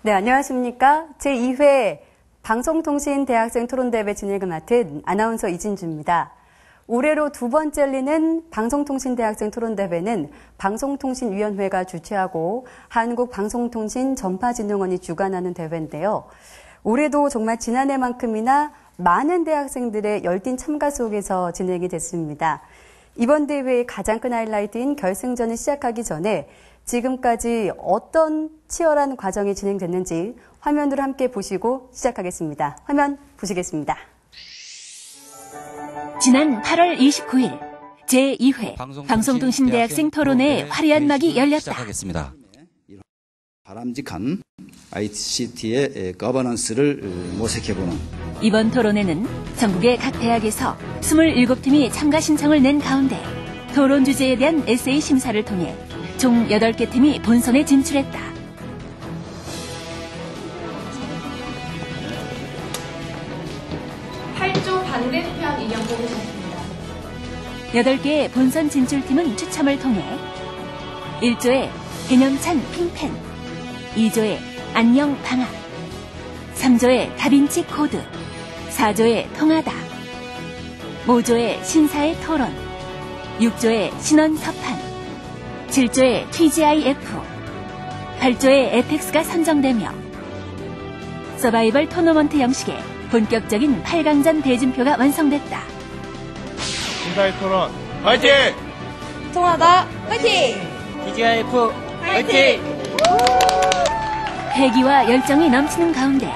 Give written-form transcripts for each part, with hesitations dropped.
네, 안녕하십니까. 제2회 방송통신대학생 토론대회 진행을 맡은 아나운서 이진주입니다. 올해로 두 번째 열리는 방송통신대학생 토론대회는 방송통신위원회가 주최하고 한국방송통신전파진흥원이 주관하는 대회인데요. 올해도 정말 지난해만큼이나 많은 대학생들의 열띤 참가 속에서 진행이 됐습니다. 이번 대회의 가장 큰 하이라이트인 결승전을 시작하기 전에 지금까지 어떤 치열한 과정이 진행됐는지 화면으로 함께 보시고 시작하겠습니다. 화면 보시겠습니다. 지난 8월 29일 제2회 방송통신대학생 토론회의 화려한 막이 열렸다. 시작하겠습니다. 바람직한 ICT의 거버넌스를 모색해보는 이번 토론회는 전국의 각 대학에서 27팀이 참가 신청을 낸 가운데 토론 주제에 대한 에세이 심사를 통해 총 8개 팀이 본선에 진출했다. 반대 투표한 인형 뽑으셨습니다. 8개의 본선 진출팀은 추첨을 통해 1조의 개념찬 핑펜, 2조의 안녕 방학, 3조의 다빈치 코드, 4조의 통하다, 5조의 신사의 토론, 6조의 신원 서판, 7조의 TGIF, 8조의 에펙스가 선정되며 서바이벌 토너먼트 형식의 본격적인 8강전 대진표가 완성됐다. 신사의 토론 화이팅! 통하다 화이팅! TGIF 화이팅! 패기와 열정이 넘치는 가운데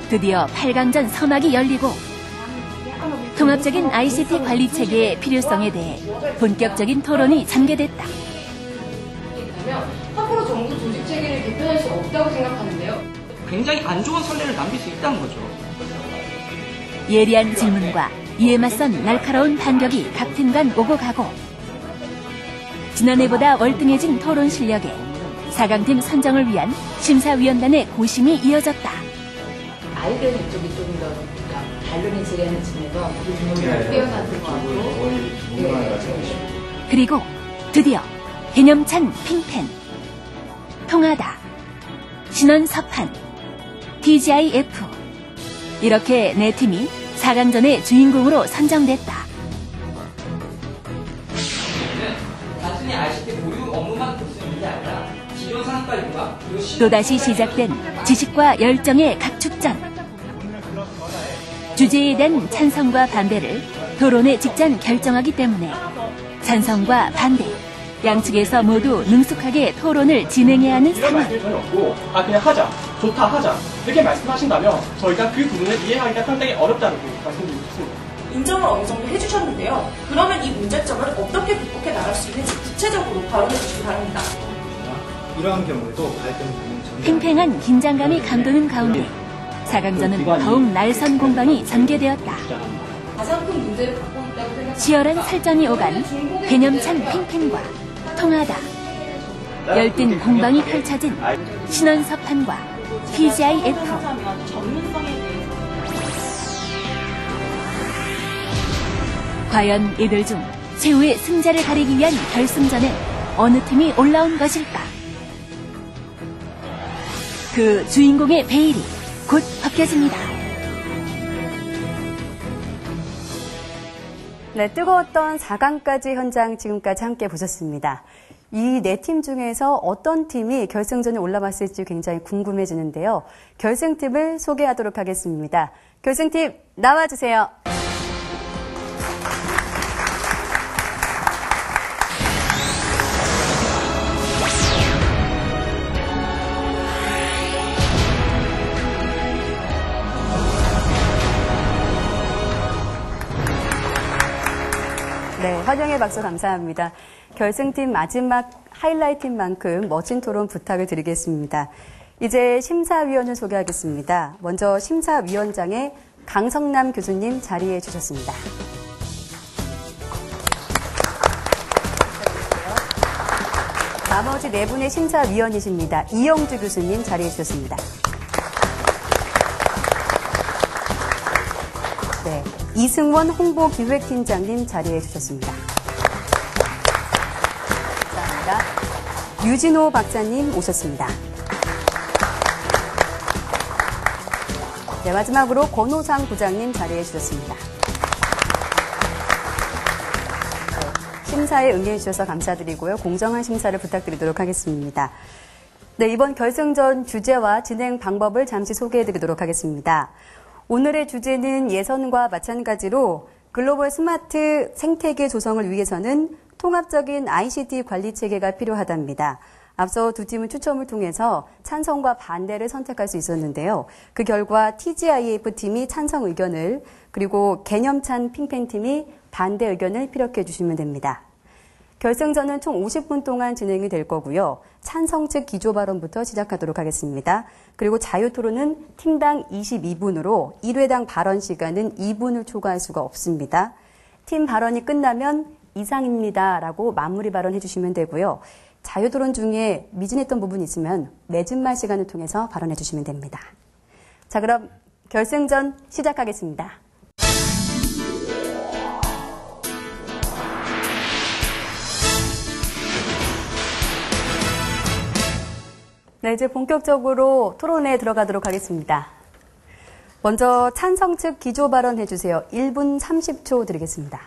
드디어 8강전 서막이 열리고 통합적인 ICT 관리 체계의 필요성에 대해 본격적인 토론이 전개됐다. 앞으로 정부 조직 체계를 개편할 수 없다고 생각하는데요. 굉장히 안 좋은 선례를 남길 수 있다는 거죠. 예리한 질문과 이에 맞선 날카로운 반격이 각 팀 간 오고 가고 지난해보다 월등해진 토론 실력에 4강팀 선정을 위한 심사위원단의 고심이 이어졌다. 아이디어 이쪽이 조금 더 반론이 지려는 점에서 뛰어나는 것 같고 그리고 드디어 개념찬 핑펜, 통하다, 신원 서판, TGIF 이렇게 4팀이 4강전의 주인공으로 선정됐다. 단순히 ICT 보유 업무만 볼 수 있는 게 아니라 기존 산업관리와 또다시 시작된 지식과 열정의 각축전. 주제에 대한 찬성과 반대를 토론에 직전 결정하기 때문에 찬성과 반대 양측에서 모두 능숙하게 토론을 진행해야 하는 상황. 그냥 하자, 좋다 하자 이렇게 말씀하신다면 저희가 그 부분을 이해하기가 상당히 어렵다는 말씀드리고 싶습니다. 인정을 어느 정도 해주셨는데요. 그러면 이 문제점을 어떻게 극복해 나갈 수 있는지 구체적으로 발언해 주시기 바랍니다. 이러한 경우에도 발등을 팽팽한 긴장감이 감도는 가운데 4강전은 더욱 날선 공방이 전개되었다. 가장 큰 문제를 갖고 있다고 생각합니다. 치열한 설전이 오간 개념찬 팽팽과 통하다, 열띤 공방이 펼쳐진 신원서판과 TGIF. 과연 이들 중 최후의 승자를 가리기 위한 결승전에 어느 팀이 올라온 것일까? 그 주인공의 베일이 곧 벗겨집니다. 네, 뜨거웠던 4강까지 현장 지금까지 함께 보셨습니다. 이 4팀 중에서 어떤 팀이 결승전에 올라왔을지 굉장히 궁금해지는데요. 결승팀을 소개하도록 하겠습니다. 결승팀 나와주세요. 네, 환영의 박수 감사합니다. 결승팀 마지막 하이라이트인 만큼 멋진 토론 부탁을 드리겠습니다. 이제 심사위원을 소개하겠습니다. 먼저 심사위원장의 강성남 교수님 자리해 주셨습니다. 나머지 4분의 심사위원이십니다. 이영주 교수님 자리해 주셨습니다. 네, 이승원 홍보기획팀장님 자리해 주셨습니다. 감사합니다. 유진호 박사님 오셨습니다. 네, 마지막으로 권호상 부장님 자리해 주셨습니다. 네, 심사에 응해 주셔서 감사드리고요. 공정한 심사를 부탁드리도록 하겠습니다. 네, 이번 결승전 주제와 진행 방법을 잠시 소개해 드리도록 하겠습니다. 오늘의 주제는 예선과 마찬가지로 글로벌 스마트 생태계 조성을 위해서는 통합적인 ICT 관리 체계가 필요하답니다. 앞서 두 팀은 추첨을 통해서 찬성과 반대를 선택할 수 있었는데요. 그 결과 TGIF 팀이 찬성 의견을, 그리고 개념찬 핑펜팀이 반대 의견을 피력해 주시면 됩니다. 결승전은 총 50분 동안 진행이 될 거고요. 찬성 측 기조 발언부터 시작하도록 하겠습니다. 그리고 자유토론은 팀당 22분으로 1회당 발언 시간은 2분을 초과할 수가 없습니다. 팀 발언이 끝나면 이상입니다라고 마무리 발언해 주시면 되고요. 자유토론 중에 미진했던 부분이 있으면 맺은말 시간을 통해서 발언해 주시면 됩니다. 자, 그럼 결승전 시작하겠습니다. 네, 이제 본격적으로 토론에 들어가도록 하겠습니다. 먼저 찬성 측 기조 발언해 주세요. 1분 30초 드리겠습니다.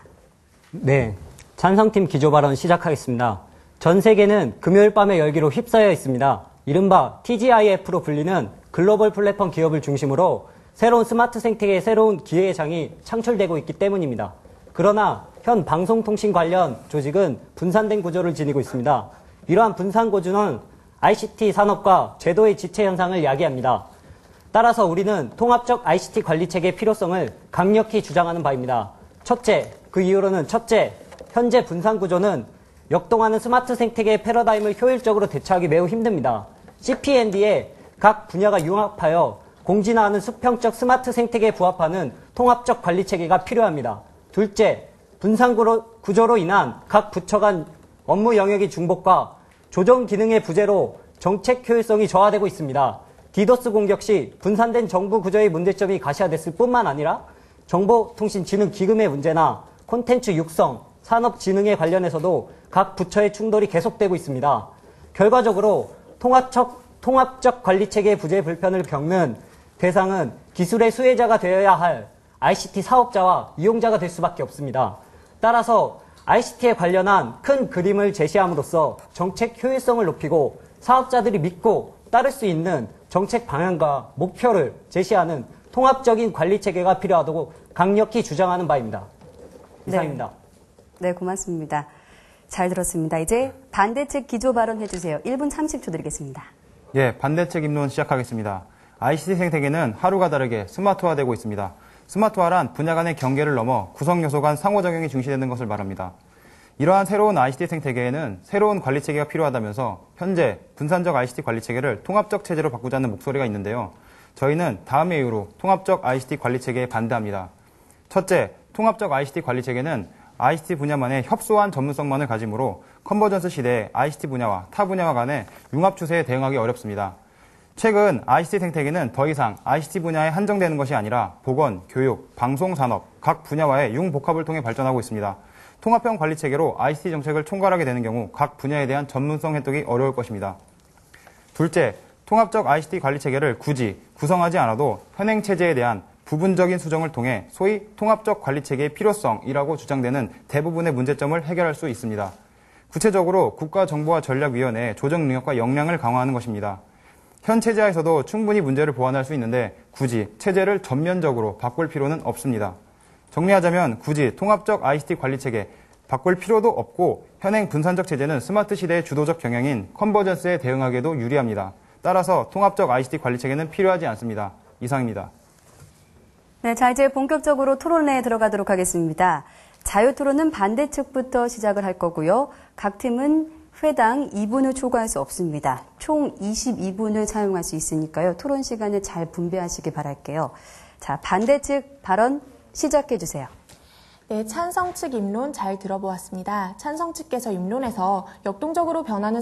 네, 찬성팀 기조 발언 시작하겠습니다. 전 세계는 금요일 밤의 열기로 휩싸여 있습니다. 이른바 TGIF로 불리는 글로벌 플랫폼 기업을 중심으로 새로운 스마트 생태계의 새로운 기회의 장이 창출되고 있기 때문입니다. 그러나 현 방송통신 관련 조직은 분산된 구조를 지니고 있습니다. 이러한 분산 구조는 ICT 산업과 제도의 지체 현상을 야기합니다. 따라서 우리는 통합적 ICT 관리체계의 필요성을 강력히 주장하는 바입니다. 그 이유로는 첫째, 현재 분산 구조는 역동하는 스마트 생태계의 패러다임을 효율적으로 대처하기 매우 힘듭니다. CP&D의 각 분야가 융합하여 공진화하는 수평적 스마트 생태계에 부합하는 통합적 관리체계가 필요합니다. 둘째, 분산 구조로 인한 각 부처 간 업무 영역의 중복과 조정 기능의 부재로 정책 효율성이 저하되고 있습니다. 디도스 공격 시 분산된 정부 구조의 문제점이 가시화됐을 뿐만 아니라 정보통신진흥기금의 문제나 콘텐츠 육성, 산업진흥에 관련해서도 각 부처의 충돌이 계속되고 있습니다. 결과적으로 통합적 관리체계의 부재 불편을 겪는 대상은 기술의 수혜자가 되어야 할 ICT 사업자와 이용자가 될 수밖에 없습니다. 따라서 ICT에 관련한 큰 그림을 제시함으로써 정책 효율성을 높이고 사업자들이 믿고 따를 수 있는 정책 방향과 목표를 제시하는 통합적인 관리체계가 필요하다고 강력히 주장하는 바입니다. 이상입니다. 네, 고맙습니다. 잘 들었습니다. 이제 반대측 기조 발언해 주세요. 1분 30초 드리겠습니다. 예, 반대측 입론 시작하겠습니다. ICT 생태계는 하루가 다르게 스마트화되고 있습니다. 스마트화란 분야 간의 경계를 넘어 구성 요소 간 상호작용이 중시되는 것을 말합니다. 이러한 새로운 ICT 생태계에는 새로운 관리체계가 필요하다면서 현재 분산적 ICT 관리체계를 통합적 체제로 바꾸자는 목소리가 있는데요. 저희는 다음의 이유로 통합적 ICT 관리체계에 반대합니다. 첫째, 통합적 ICT 관리체계는 ICT 분야만의 협소한 전문성만을 가지므로 컨버전스 시대에 ICT 분야와 타 분야와 간의 융합 추세에 대응하기 어렵습니다. 최근 ICT 생태계는 더 이상 ICT 분야에 한정되는 것이 아니라 보건, 교육, 방송, 산업, 각 분야와의 융복합을 통해 발전하고 있습니다. 통합형 관리체계로 ICT 정책을 총괄하게 되는 경우 각 분야에 대한 전문성 획득이 어려울 것입니다. 둘째, 통합적 ICT 관리체계를 굳이 구성하지 않아도 현행체제에 대한 부분적인 수정을 통해 소위 통합적 관리체계의 필요성이라고 주장되는 대부분의 문제점을 해결할 수 있습니다. 구체적으로 국가정보화전략위원회의 조정 능력과 역량을 강화하는 것입니다. 현 체제하에서도 충분히 문제를 보완할 수 있는데 굳이 체제를 전면적으로 바꿀 필요는 없습니다. 정리하자면 굳이 통합적 ICT 관리체계 바꿀 필요도 없고 현행 분산적 체제는 스마트 시대의 주도적 경향인 컨버전스에 대응하기에도 유리합니다. 따라서 통합적 ICT 관리체계는 필요하지 않습니다. 이상입니다. 네, 자 이제 본격적으로 토론에 들어가도록 하겠습니다. 자유토론은 반대측부터 시작을 할 거고요. 각 팀은 회당 2분을 초과할 수 없습니다. 총 22분을 사용할 수 있으니까요. 토론 시간을 잘 분배하시기 바랄게요. 자, 반대측 발언 시작해 주세요. 네, 찬성 측 입론 잘 들어보았습니다. 찬성 측께서 입론에서 역동적으로 변하는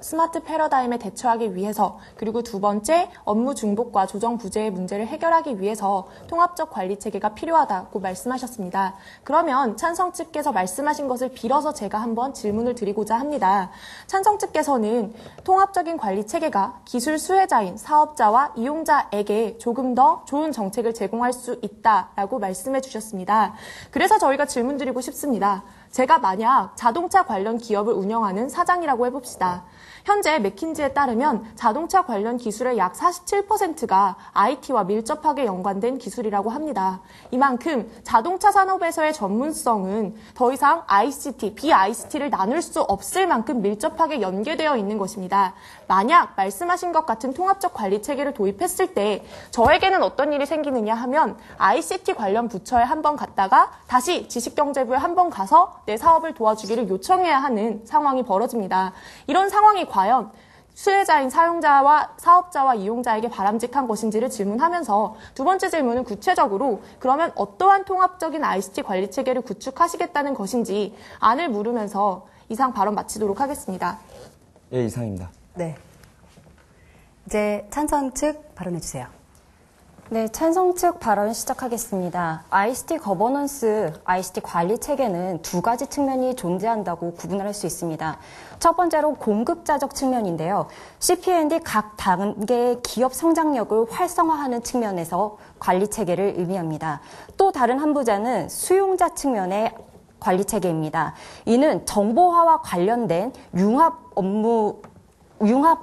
스마트 패러다임에 대처하기 위해서, 그리고 두 번째 업무 중복과 조정 부재의 문제를 해결하기 위해서 통합적 관리 체계가 필요하다고 말씀하셨습니다. 그러면 찬성 측께서 말씀하신 것을 빌어서 제가 한번 질문을 드리고자 합니다. 찬성 측께서는 통합적인 관리 체계가 기술 수혜자인 사업자와 이용자에게 조금 더 좋은 정책을 제공할 수 있다라고 말씀해 주셨습니다. 그래서 저희가 질문 드리고 싶습니다. 제가 만약 자동차 관련 기업을 운영하는 사장이라고 해봅시다. 현재 맥킨지에 따르면 자동차 관련 기술의 약 47%가 IT와 밀접하게 연관된 기술이라고 합니다. 이만큼 자동차 산업에서의 전문성은 더 이상 ICT, BICT를 나눌 수 없을 만큼 밀접하게 연계되어 있는 것입니다. 만약 말씀하신 것 같은 통합적 관리 체계를 도입했을 때 저에게는 어떤 일이 생기느냐 하면 ICT 관련 부처에 한번 갔다가 다시 지식경제부에 한번 가서 내 사업을 도와주기를 요청해야 하는 상황이 벌어집니다. 이런 상황이 과연 수혜자인 사용자와 사업자와 이용자에게 바람직한 것인지를 질문하면서 두 번째 질문은 구체적으로 그러면 어떠한 통합적인 ICT 관리 체계를 구축하시겠다는 것인지 안을 물으면서 이상 발언 마치도록 하겠습니다. 예, 이상입니다. 네. 이제 찬성 측 발언해 주세요. 네, 찬성 측 발언 시작하겠습니다. ICT 거버넌스, ICT 관리 체계는 두 가지 측면이 존재한다고 구분을 할 수 있습니다. 첫 번째로 공급자적 측면인데요. CP&D 각 단계의 기업 성장력을 활성화하는 측면에서 관리 체계를 의미합니다. 또 다른 한 부자는 수용자 측면의 관리 체계입니다. 이는 정보화와 관련된 융합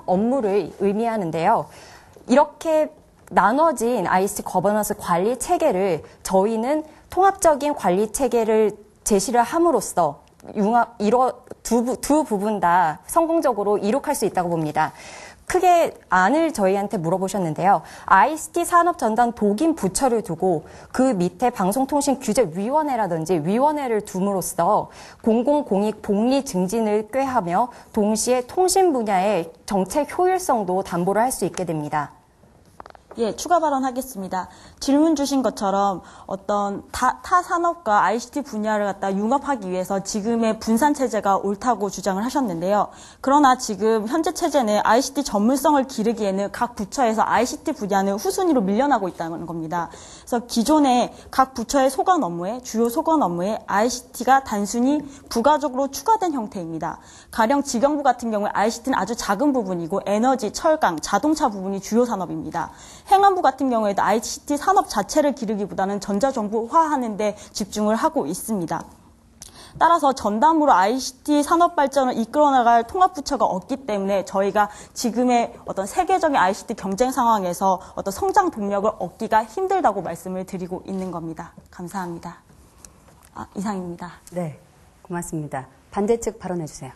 업무를 의미하는데요. 이렇게 나눠진 ICT 거버넌스 관리 체계를 저희는 통합적인 관리 체계를 제시를 함으로써 두 부분 다 성공적으로 이룩할 수 있다고 봅니다. 크게 안을 저희한테 물어보셨는데요. ICT 산업 전담 독인 부처를 두고 그 밑에 방송통신규제위원회라든지 위원회를 둠으로써 공공공익 복리 증진을 꾀하며 동시에 통신 분야의 정책 효율성도 담보를 할 수 있게 됩니다. 예, 추가 발언하겠습니다. 질문 주신 것처럼 어떤 타 산업과 ICT 분야를 갖다 융합하기 위해서 지금의 분산 체제가 옳다고 주장을 하셨는데요. 그러나 지금 현재 체제는 ICT 전문성을 기르기에는 각 부처에서 ICT 분야는 후순위로 밀려나고 있다는 겁니다. 그래서 기존의 각 부처의 소관 업무에 주요 소관 업무에 ICT가 단순히 부가적으로 추가된 형태입니다. 가령 지경부 같은 경우에 ICT는 아주 작은 부분이고 에너지, 철강, 자동차 부분이 주요 산업입니다. 행안부 같은 경우에도 ICT 산업 자체를 기르기보다는 전자정보화하는 데 집중을 하고 있습니다. 따라서 전담으로 ICT 산업 발전을 이끌어나갈 통합부처가 없기 때문에 저희가 지금의 어떤 세계적인 ICT 경쟁 상황에서 어떤 성장 동력을 얻기가 힘들다고 말씀을 드리고 있는 겁니다. 감사합니다. 이상입니다. 네, 고맙습니다. 반대 측 발언해 주세요.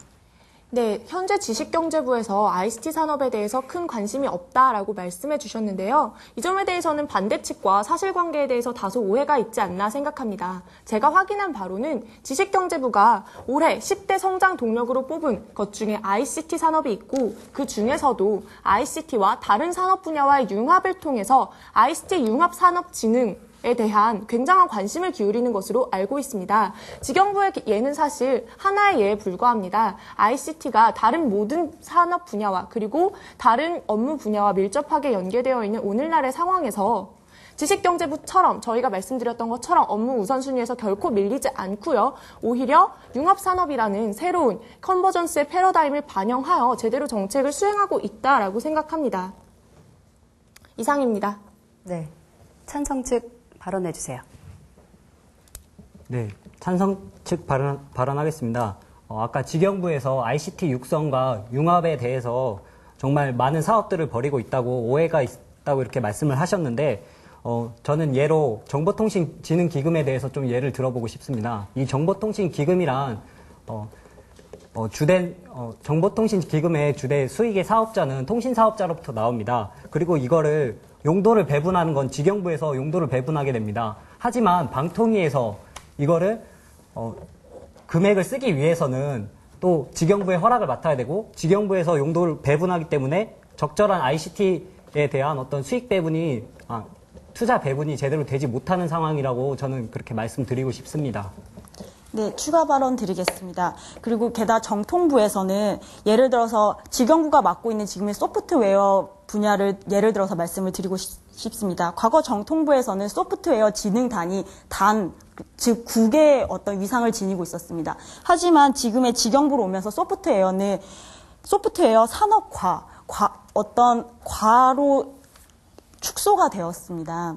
네, 현재 지식경제부에서 ICT 산업에 대해서 큰 관심이 없다라고 말씀해 주셨는데요. 이 점에 대해서는 반대 측과 사실관계에 대해서 다소 오해가 있지 않나 생각합니다. 제가 확인한 바로는 지식경제부가 올해 10대 성장 동력으로 뽑은 것 중에 ICT 산업이 있고 그 중에서도 ICT와 다른 산업 분야와의 융합을 통해서 ICT 융합산업진흥 에 대한 굉장한 관심을 기울이는 것으로 알고 있습니다. 지경부의 예는 사실 하나의 예에 불과합니다. ICT가 다른 모든 산업 분야와 그리고 다른 업무 분야와 밀접하게 연계되어 있는 오늘날의 상황에서 지식경제부처럼 저희가 말씀드렸던 것처럼 업무 우선순위에서 결코 밀리지 않고요. 오히려 융합산업이라는 새로운 컨버전스의 패러다임을 반영하여 제대로 정책을 수행하고 있다라고 생각합니다. 이상입니다. 네, 찬성 측 발언해 주세요. 네, 찬성 측 발언하겠습니다. 아까 지경부에서 ICT 육성과 융합에 대해서 정말 많은 사업들을 벌이고 있다고 오해가 있다고 이렇게 말씀을 하셨는데 저는 예로 정보통신진흥기금에 대해서 좀 예를 들어보고 싶습니다. 이 정보통신기금이란 정보통신기금의 주된 수익의 사업자는 통신사업자로부터 나옵니다. 그리고 이거를 용도를 배분하는 건 지경부에서 용도를 배분하게 됩니다. 하지만 방통위에서 이거를 금액을 쓰기 위해서는 또 지경부의 허락을 맡아야 되고 지경부에서 용도를 배분하기 때문에 적절한 ICT에 대한 어떤 수익 배분이 투자 배분이 제대로 되지 못하는 상황이라고 저는 그렇게 말씀드리고 싶습니다. 네, 추가 발언 드리겠습니다. 그리고 게다가 정통부에서는 예를 들어서 지경부가 맡고 있는 지금의 소프트웨어 분야를 예를 들어서 말씀을 드리고 싶습니다. 과거 정통부에서는 소프트웨어 진흥단이 즉 9개의 어떤 위상을 지니고 있었습니다. 하지만 지금의 지경부로 오면서 소프트웨어는 소프트웨어 산업과 어떤 과로 축소가 되었습니다.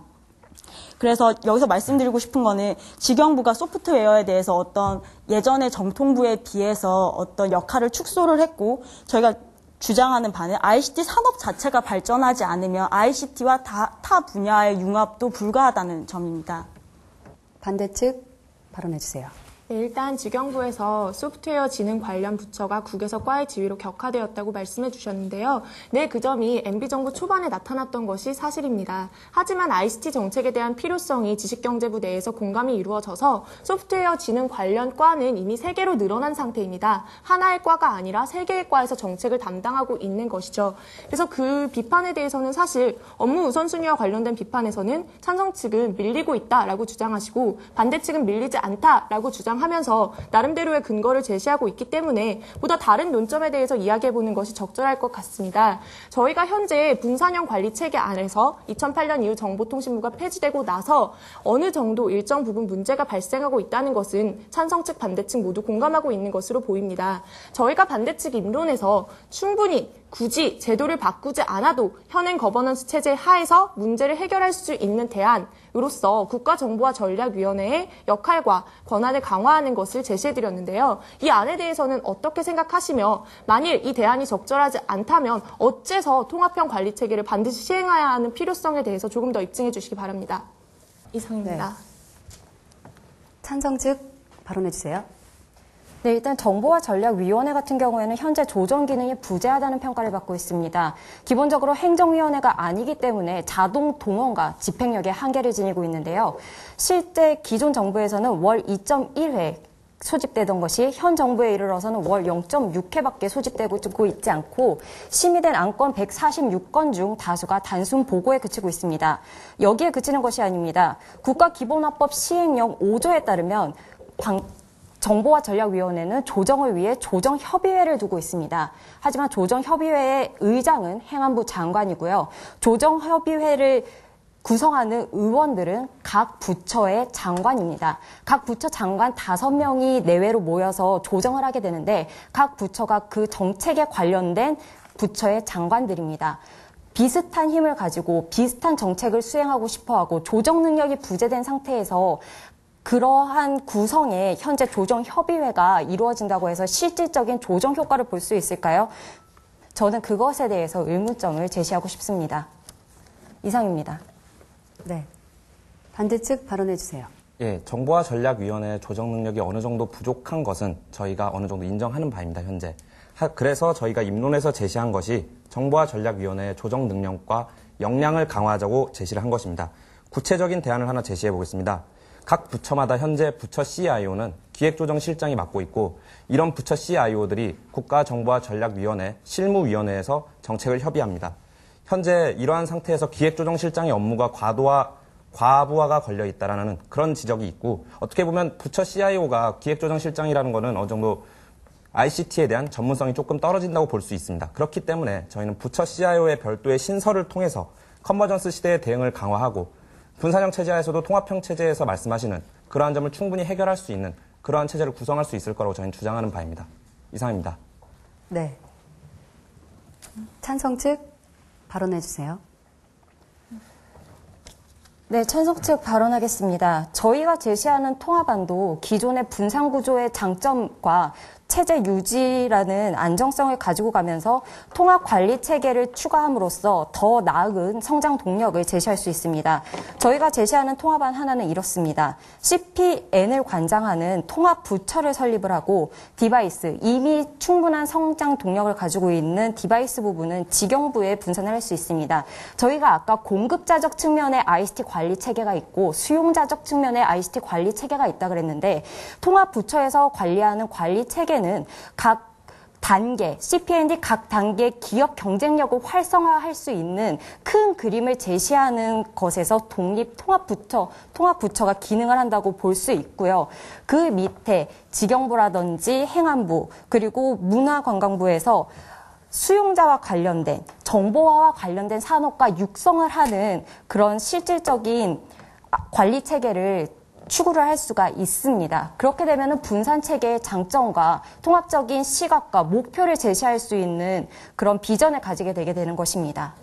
그래서 여기서 말씀드리고 싶은 거는 지경부가 소프트웨어에 대해서 어떤 예전의 정통부에 비해서 어떤 역할을 축소를 했고 저희가 주장하는 바는 ICT 산업 자체가 발전하지 않으면 ICT와 타 분야의 융합도 불가하다는 점입니다. 반대측 발언해 주세요. 네, 일단 지경부에서 소프트웨어 진흥 관련 부처가 국에서 과의 지위로 격화되었다고 말씀해 주셨는데요. 네, 그 점이 MB정부 초반에 나타났던 것이 사실입니다. 하지만 ICT 정책에 대한 필요성이 지식경제부 내에서 공감이 이루어져서 소프트웨어 진흥 관련 과는 이미 3개로 늘어난 상태입니다. 하나의 과가 아니라 3개의 과에서 정책을 담당하고 있는 것이죠. 그래서 그 비판에 대해서는 사실 업무 우선순위와 관련된 비판에서는 찬성 측은 밀리고 있다라고 주장하시고 반대 측은 밀리지 않다라고 주장하면서 나름대로의 근거를 제시하고 있기 때문에 보다 다른 논점에 대해서 이야기해보는 것이 적절할 것 같습니다. 저희가 현재 분산형 관리체계 안에서 2008년 이후 정보통신부가 폐지되고 나서 어느 정도 일정 부분 문제가 발생하고 있다는 것은 찬성 측 반대 측 모두 공감하고 있는 것으로 보입니다. 저희가 반대 측 입론에서 충분히 굳이 제도를 바꾸지 않아도 현행 거버넌스 체제 하에서 문제를 해결할 수 있는 대안으로서 국가정보화전략위원회의 역할과 권한을 강화하는 것을 제시해드렸는데요. 이 안에 대해서는 어떻게 생각하시며 만일 이 대안이 적절하지 않다면 어째서 통합형 관리체계를 반드시 시행해야 하는 필요성에 대해서 조금 더 입증해 주시기 바랍니다. 이상입니다. 네. 찬성 측 발언해 주세요. 네, 일단 정보화전략위원회 같은 경우에는 현재 조정 기능이 부재하다는 평가를 받고 있습니다. 기본적으로 행정위원회가 아니기 때문에 자동 동원과 집행력에 한계를 지니고 있는데요. 실제 기존 정부에서는 월 2.1회 소집되던 것이 현 정부에 이르러서는 월 0.6회밖에 소집되고 있지 않고 심의된 안건 146건 중 다수가 단순 보고에 그치고 있습니다. 여기에 그치는 것이 아닙니다. 국가기본화법 시행령 5조에 따르면 정보화전략위원회는 조정을 위해 조정협의회를 두고 있습니다. 하지만 조정협의회의 의장은 행안부 장관이고요. 조정협의회를 구성하는 의원들은 각 부처의 장관입니다. 각 부처 장관 5명이 내외로 모여서 조정을 하게 되는데 각 부처가 그 정책에 관련된 부처의 장관들입니다. 비슷한 힘을 가지고 비슷한 정책을 수행하고 싶어하고 조정 능력이 부재된 상태에서 그러한 구성의 현재 조정협의회가 이루어진다고 해서 실질적인 조정 효과를 볼 수 있을까요? 저는 그것에 대해서 의문점을 제시하고 싶습니다. 이상입니다. 네. 반대측 발언해 주세요. 예, 정보화전략위원회의 조정 능력이 어느 정도 부족한 것은 저희가 어느 정도 인정하는 바입니다, 현재. 그래서 저희가 입론에서 제시한 것이 정보화전략위원회의 조정 능력과 역량을 강화하자고 제시를 한 것입니다. 구체적인 대안을 하나 제시해 보겠습니다. 각 부처마다 현재 부처 CIO는 기획조정실장이 맡고 있고 이런 부처 CIO들이 국가정보화전략위원회 실무위원회에서 정책을 협의합니다. 현재 이러한 상태에서 기획조정실장의 업무가 과부하가 걸려 있다라는 그런 지적이 있고 어떻게 보면 부처 CIO가 기획조정실장이라는 것은 어느 정도 ICT에 대한 전문성이 조금 떨어진다고 볼 수 있습니다. 그렇기 때문에 저희는 부처 CIO의 별도의 신설을 통해서 컨버전스 시대의 대응을 강화하고 분산형 체제에서도 통합형 체제에서 말씀하시는 그러한 점을 충분히 해결할 수 있는 그러한 체제를 구성할 수 있을 거라고 저희는 주장하는 바입니다. 이상입니다. 네. 찬성 측 발언해 주세요. 네, 찬성 측 발언하겠습니다. 저희가 제시하는 통합안도 기존의 분산구조의 장점과 체제 유지라는 안정성을 가지고 가면서 통합관리체계를 추가함으로써 더 나은 성장 동력을 제시할 수 있습니다. 저희가 제시하는 통합안 하나는 이렇습니다. CPN을 관장하는 통합부처를 설립을 하고 디바이스, 이미 충분한 성장 동력을 가지고 있는 디바이스 부분은 지경부에 분산을 할 수 있습니다. 저희가 아까 공급자적 측면의 ICT 관리체계가 있고 수용자적 측면의 ICT 관리체계가 있다 그랬는데 통합부처에서 관리하는 관리체계 는 각 단계, CP&D 각 단계 기업 경쟁력을 활성화할 수 있는 큰 그림을 제시하는 것에서 통합부처가 기능을 한다고 볼 수 있고요. 그 밑에 직영부라든지 행안부, 그리고 문화관광부에서 수용자와 관련된, 정보화와 관련된 산업과 육성을 하는 그런 실질적인 관리 체계를 추구를 할 수가 있습니다. 그렇게 되면 분산 체계의 장점과 통합적인 시각과 목표를 제시할 수 있는 그런 비전을 가지게 되게 되는 것입니다.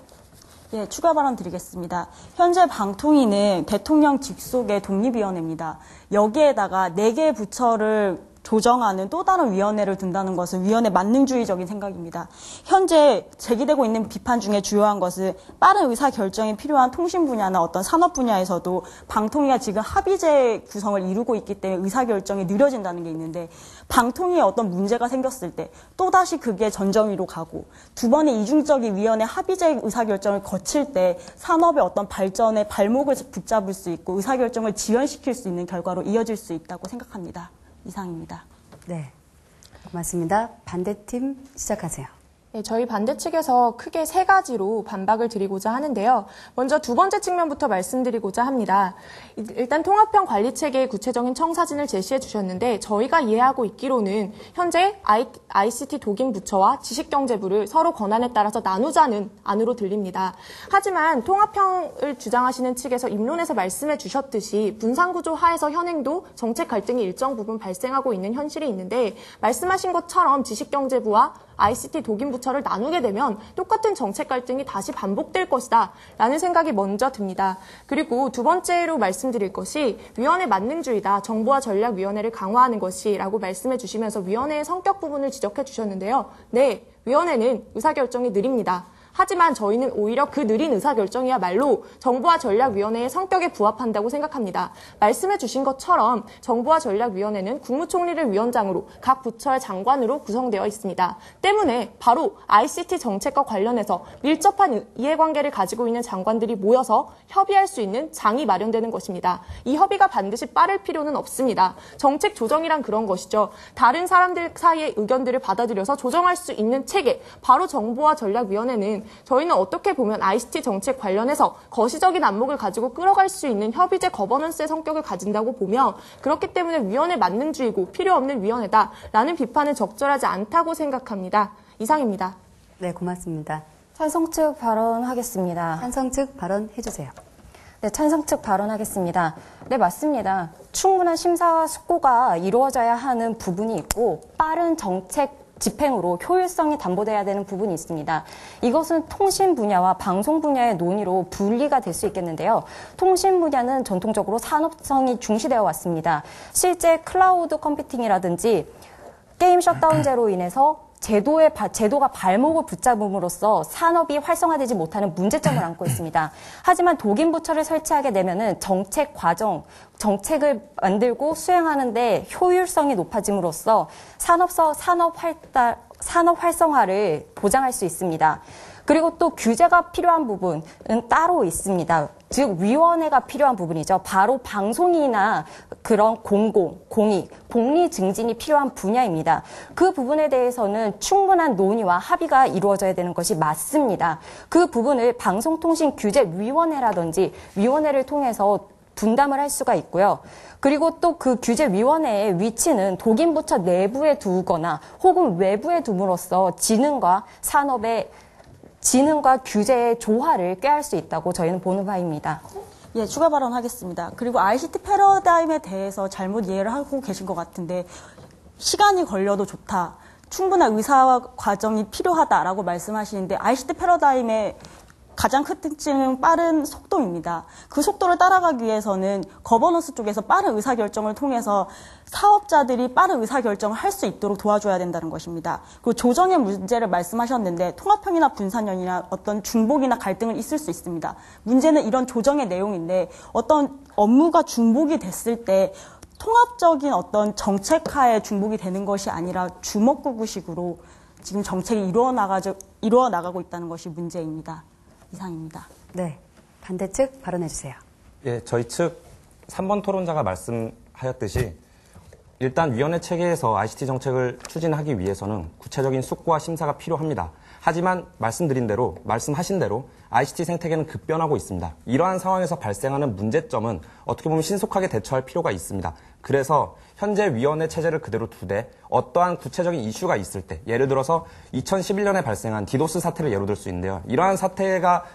예, 추가 발언 드리겠습니다. 현재 방통위는 대통령 직속의 독립위원회입니다. 여기에다가 4개의 부처를 조정하는 또 다른 위원회를 둔다는 것은 위원회 만능주의적인 생각입니다. 현재 제기되고 있는 비판 중에 주요한 것은 빠른 의사결정이 필요한 통신 분야나 어떤 산업 분야에서도 방통위가 지금 합의제 구성을 이루고 있기 때문에 의사결정이 느려진다는 게 있는데 방통위에 어떤 문제가 생겼을 때 또다시 그게 전정위로 가고 두 번의 이중적인 위원회 합의제 의사결정을 거칠 때 산업의 어떤 발전에 발목을 붙잡을 수 있고 의사결정을 지연시킬 수 있는 결과로 이어질 수 있다고 생각합니다. 이상입니다. 네, 고맙습니다. 반대팀 시작하세요. 네, 저희 반대 측에서 크게 3가지로 반박을 드리고자 하는데요. 먼저 두 번째 측면부터 말씀드리고자 합니다. 일단 통합형 관리체계의 구체적인 청사진을 제시해 주셨는데 저희가 이해하고 있기로는 현재 ICT 독임부처와 지식경제부를 서로 권한에 따라서 나누자는 안으로 들립니다. 하지만 통합형을 주장하시는 측에서 입론에서 말씀해 주셨듯이 분산구조 하에서 현행도 정책 갈등이 일정 부분 발생하고 있는 현실이 있는데 말씀하신 것처럼 지식경제부와 ICT 독임부처를 나누게 되면 똑같은 정책 갈등이 다시 반복될 것이다 라는 생각이 먼저 듭니다. 그리고 두 번째로 말씀드릴 것이 위원회 만능주의다, 정보화 전략위원회를 강화하는 것이라고 말씀해 주시면서 위원회의 성격 부분을 지적해 주셨는데요. 네, 위원회는 의사결정이 느립니다. 하지만 저희는 오히려 그 느린 의사결정이야말로 정보화 전략위원회의 성격에 부합한다고 생각합니다. 말씀해 주신 것처럼 정보화 전략위원회는 국무총리를 위원장으로 각 부처의 장관으로 구성되어 있습니다. 때문에 바로 ICT 정책과 관련해서 밀접한 이해관계를 가지고 있는 장관들이 모여서 협의할 수 있는 장이 마련되는 것입니다. 이 협의가 반드시 빠를 필요는 없습니다. 정책 조정이란 그런 것이죠. 다른 사람들 사이의 의견들을 받아들여서 조정할 수 있는 체계, 바로 정보화 전략위원회는 저희는 어떻게 보면 ICT 정책 관련해서 거시적인 안목을 가지고 끌어갈 수 있는 협의제 거버넌스의 성격을 가진다고 보며 그렇기 때문에 위원회 만능주의고 필요 없는 위원회다라는 비판은 적절하지 않다고 생각합니다. 이상입니다. 네, 고맙습니다. 찬성 측 발언하겠습니다. 찬성 측 발언해 주세요. 네, 찬성 측 발언하겠습니다. 네, 맞습니다. 충분한 심사와 숙고가 이루어져야 하는 부분이 있고 빠른 정책 집행으로 효율성이 담보돼야 되는 부분이 있습니다. 이것은 통신 분야와 방송 분야의 논의로 분리가 될 수 있겠는데요. 통신 분야는 전통적으로 산업성이 중시되어 왔습니다. 실제 클라우드 컴퓨팅이라든지 게임 셧다운제로 인해서 제도가 발목을 붙잡음으로써 산업이 활성화되지 못하는 문제점을 안고 있습니다. 하지만 독임부처를 설치하게 되면은 정책을 만들고 수행하는데 효율성이 높아짐으로써 산업 활성화를 보장할 수 있습니다. 그리고 또 규제가 필요한 부분은 따로 있습니다. 즉 위원회가 필요한 부분이죠. 바로 방송이나 그런 공익 증진이 필요한 분야입니다. 그 부분에 대해서는 충분한 논의와 합의가 이루어져야 되는 것이 맞습니다. 그 부분을 방송통신규제위원회라든지 위원회를 통해서 분담을 할 수가 있고요. 그리고 또 그 규제위원회의 위치는 독임부처 내부에 두거나 혹은 외부에 둠으로써 지능과 규제의 조화를 꾀할 수 있다고 저희는 보는 바입니다. 예, 추가 발언하겠습니다. 그리고 ICT 패러다임에 대해서 잘못 이해를 하고 계신 것 같은데 시간이 걸려도 좋다. 충분한 의사 과정이 필요하다라고 말씀하시는데 ICT 패러다임의 가장 큰 특징은 빠른 속도입니다. 그 속도를 따라가기 위해서는 거버넌스 쪽에서 빠른 의사결정을 통해서 사업자들이 빠른 의사결정을 할 수 있도록 도와줘야 된다는 것입니다. 그리고 조정의 문제를 말씀하셨는데 통합형이나 분산형이나 어떤 중복이나 갈등은 있을 수 있습니다. 문제는 이런 조정의 내용인데 어떤 업무가 중복이 됐을 때 통합적인 어떤 정책하에 중복이 되는 것이 아니라 주먹구구식으로 지금 정책이 이루어 나가고 있다는 것이 문제입니다. 이상입니다. 네, 반대 측 발언해 주세요. 예, 저희 측 3번 토론자가 말씀하였듯이 일단 위원회 체계에서 ICT 정책을 추진하기 위해서는 구체적인 숙고와 심사가 필요합니다. 하지만 말씀하신 대로 ICT 생태계는 급변하고 있습니다. 이러한 상황에서 발생하는 문제점은 어떻게 보면 신속하게 대처할 필요가 있습니다. 그래서 현재 위원회 체제를 그대로 두되 어떠한 구체적인 이슈가 있을 때, 예를 들어서 2011년에 발생한 디도스 사태를 예로 들 수 있는데요. 이러한 사태가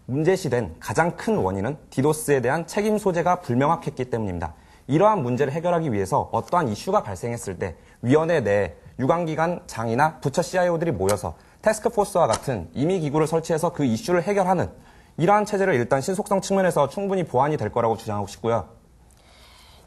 문제시된 가장 큰 원인은 디도스에 대한 책임 소재가 불명확했기 때문입니다. 이러한 문제를 해결하기 위해서 어떠한 이슈가 발생했을 때 위원회 내 유관기관 장이나 부처 CIO들이 모여서 태스크포스와 같은 임의기구를 설치해서 그 이슈를 해결하는 이러한 체제를 일단 신속성 측면에서 충분히 보완이 될 거라고 주장하고 싶고요.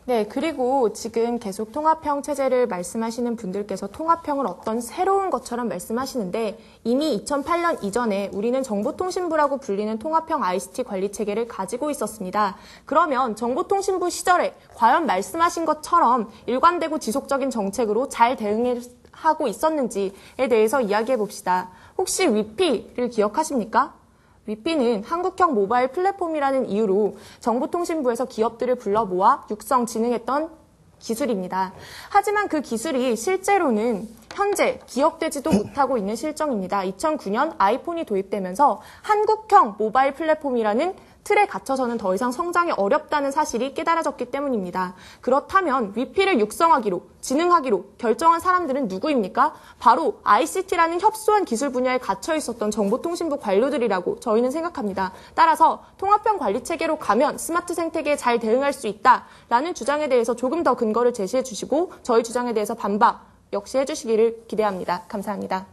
네, 그리고 지금 계속 통합형 체제를 말씀하시는 분들께서 통합형을 어떤 새로운 것처럼 말씀하시는데 이미 2008년 이전에 우리는 정보통신부라고 불리는 통합형 ICT 관리 체계를 가지고 있었습니다. 그러면 정보통신부 시절에 과연 말씀하신 것처럼 일관되고 지속적인 정책으로 잘 대응하고 있었는지에 대해서 이야기해 봅시다. 혹시 위피를 기억하십니까? 위피는 한국형 모바일 플랫폼이라는 이유로 정보통신부에서 기업들을 불러 모아 육성, 진행했던 기술입니다. 하지만 그 기술이 실제로는 현재 기억되지도 못하고 있는 실정입니다. 2009년 아이폰이 도입되면서 한국형 모바일 플랫폼이라는 틀에 갇혀서는 더 이상 성장이 어렵다는 사실이 깨달아졌기 때문입니다. 그렇다면 위피를 육성하기로, 진흥하기로 결정한 사람들은 누구입니까? 바로 ICT라는 협소한 기술 분야에 갇혀 있었던 정보통신부 관료들이라고 저희는 생각합니다. 따라서 통합형 관리 체계로 가면 스마트 생태계에 잘 대응할 수 있다라는 주장에 대해서 조금 더 근거를 제시해 주시고 저희 주장에 대해서 반박 역시 해주시기를 기대합니다. 감사합니다.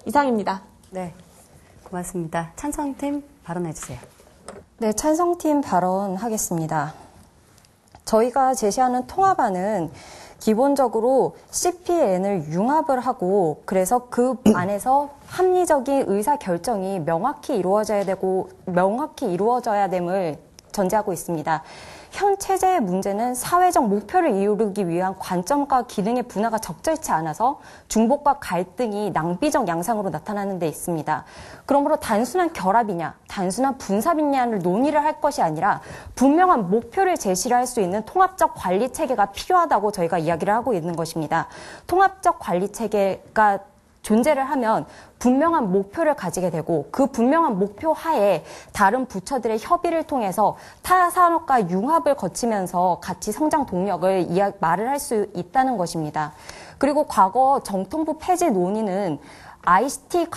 이상입니다. 네, 고맙습니다. 찬성팀 발언해 주세요. 네, 찬성팀 발언하겠습니다. 저희가 제시하는 통합안은 기본적으로 CPN을 융합을 하고 그래서 그 안에서 합리적인 의사결정이 명확히 이루어져야 됨을 전제하고 있습니다. 현 체제의 문제는 사회적 목표를 이루기 위한 관점과 기능의 분화가 적절치 않아서 중복과 갈등이 낭비적 양상으로 나타나는 데 있습니다. 그러므로 단순한 결합이냐, 단순한 분삽이냐를 논의를 할 것이 아니라 분명한 목표를 제시를 할 수 있는 통합적 관리 체계가 필요하다고 저희가 이야기를 하고 있는 것입니다. 통합적 관리 체계가 존재를 하면 분명한 목표를 가지게 되고 그 분명한 목표 하에 다른 부처들의 협의를 통해서 타 산업과 융합을 거치면서 같이 성장 동력을 말을 할 수 있다는 것입니다. 그리고 과거 정통부 폐지 논의는 IT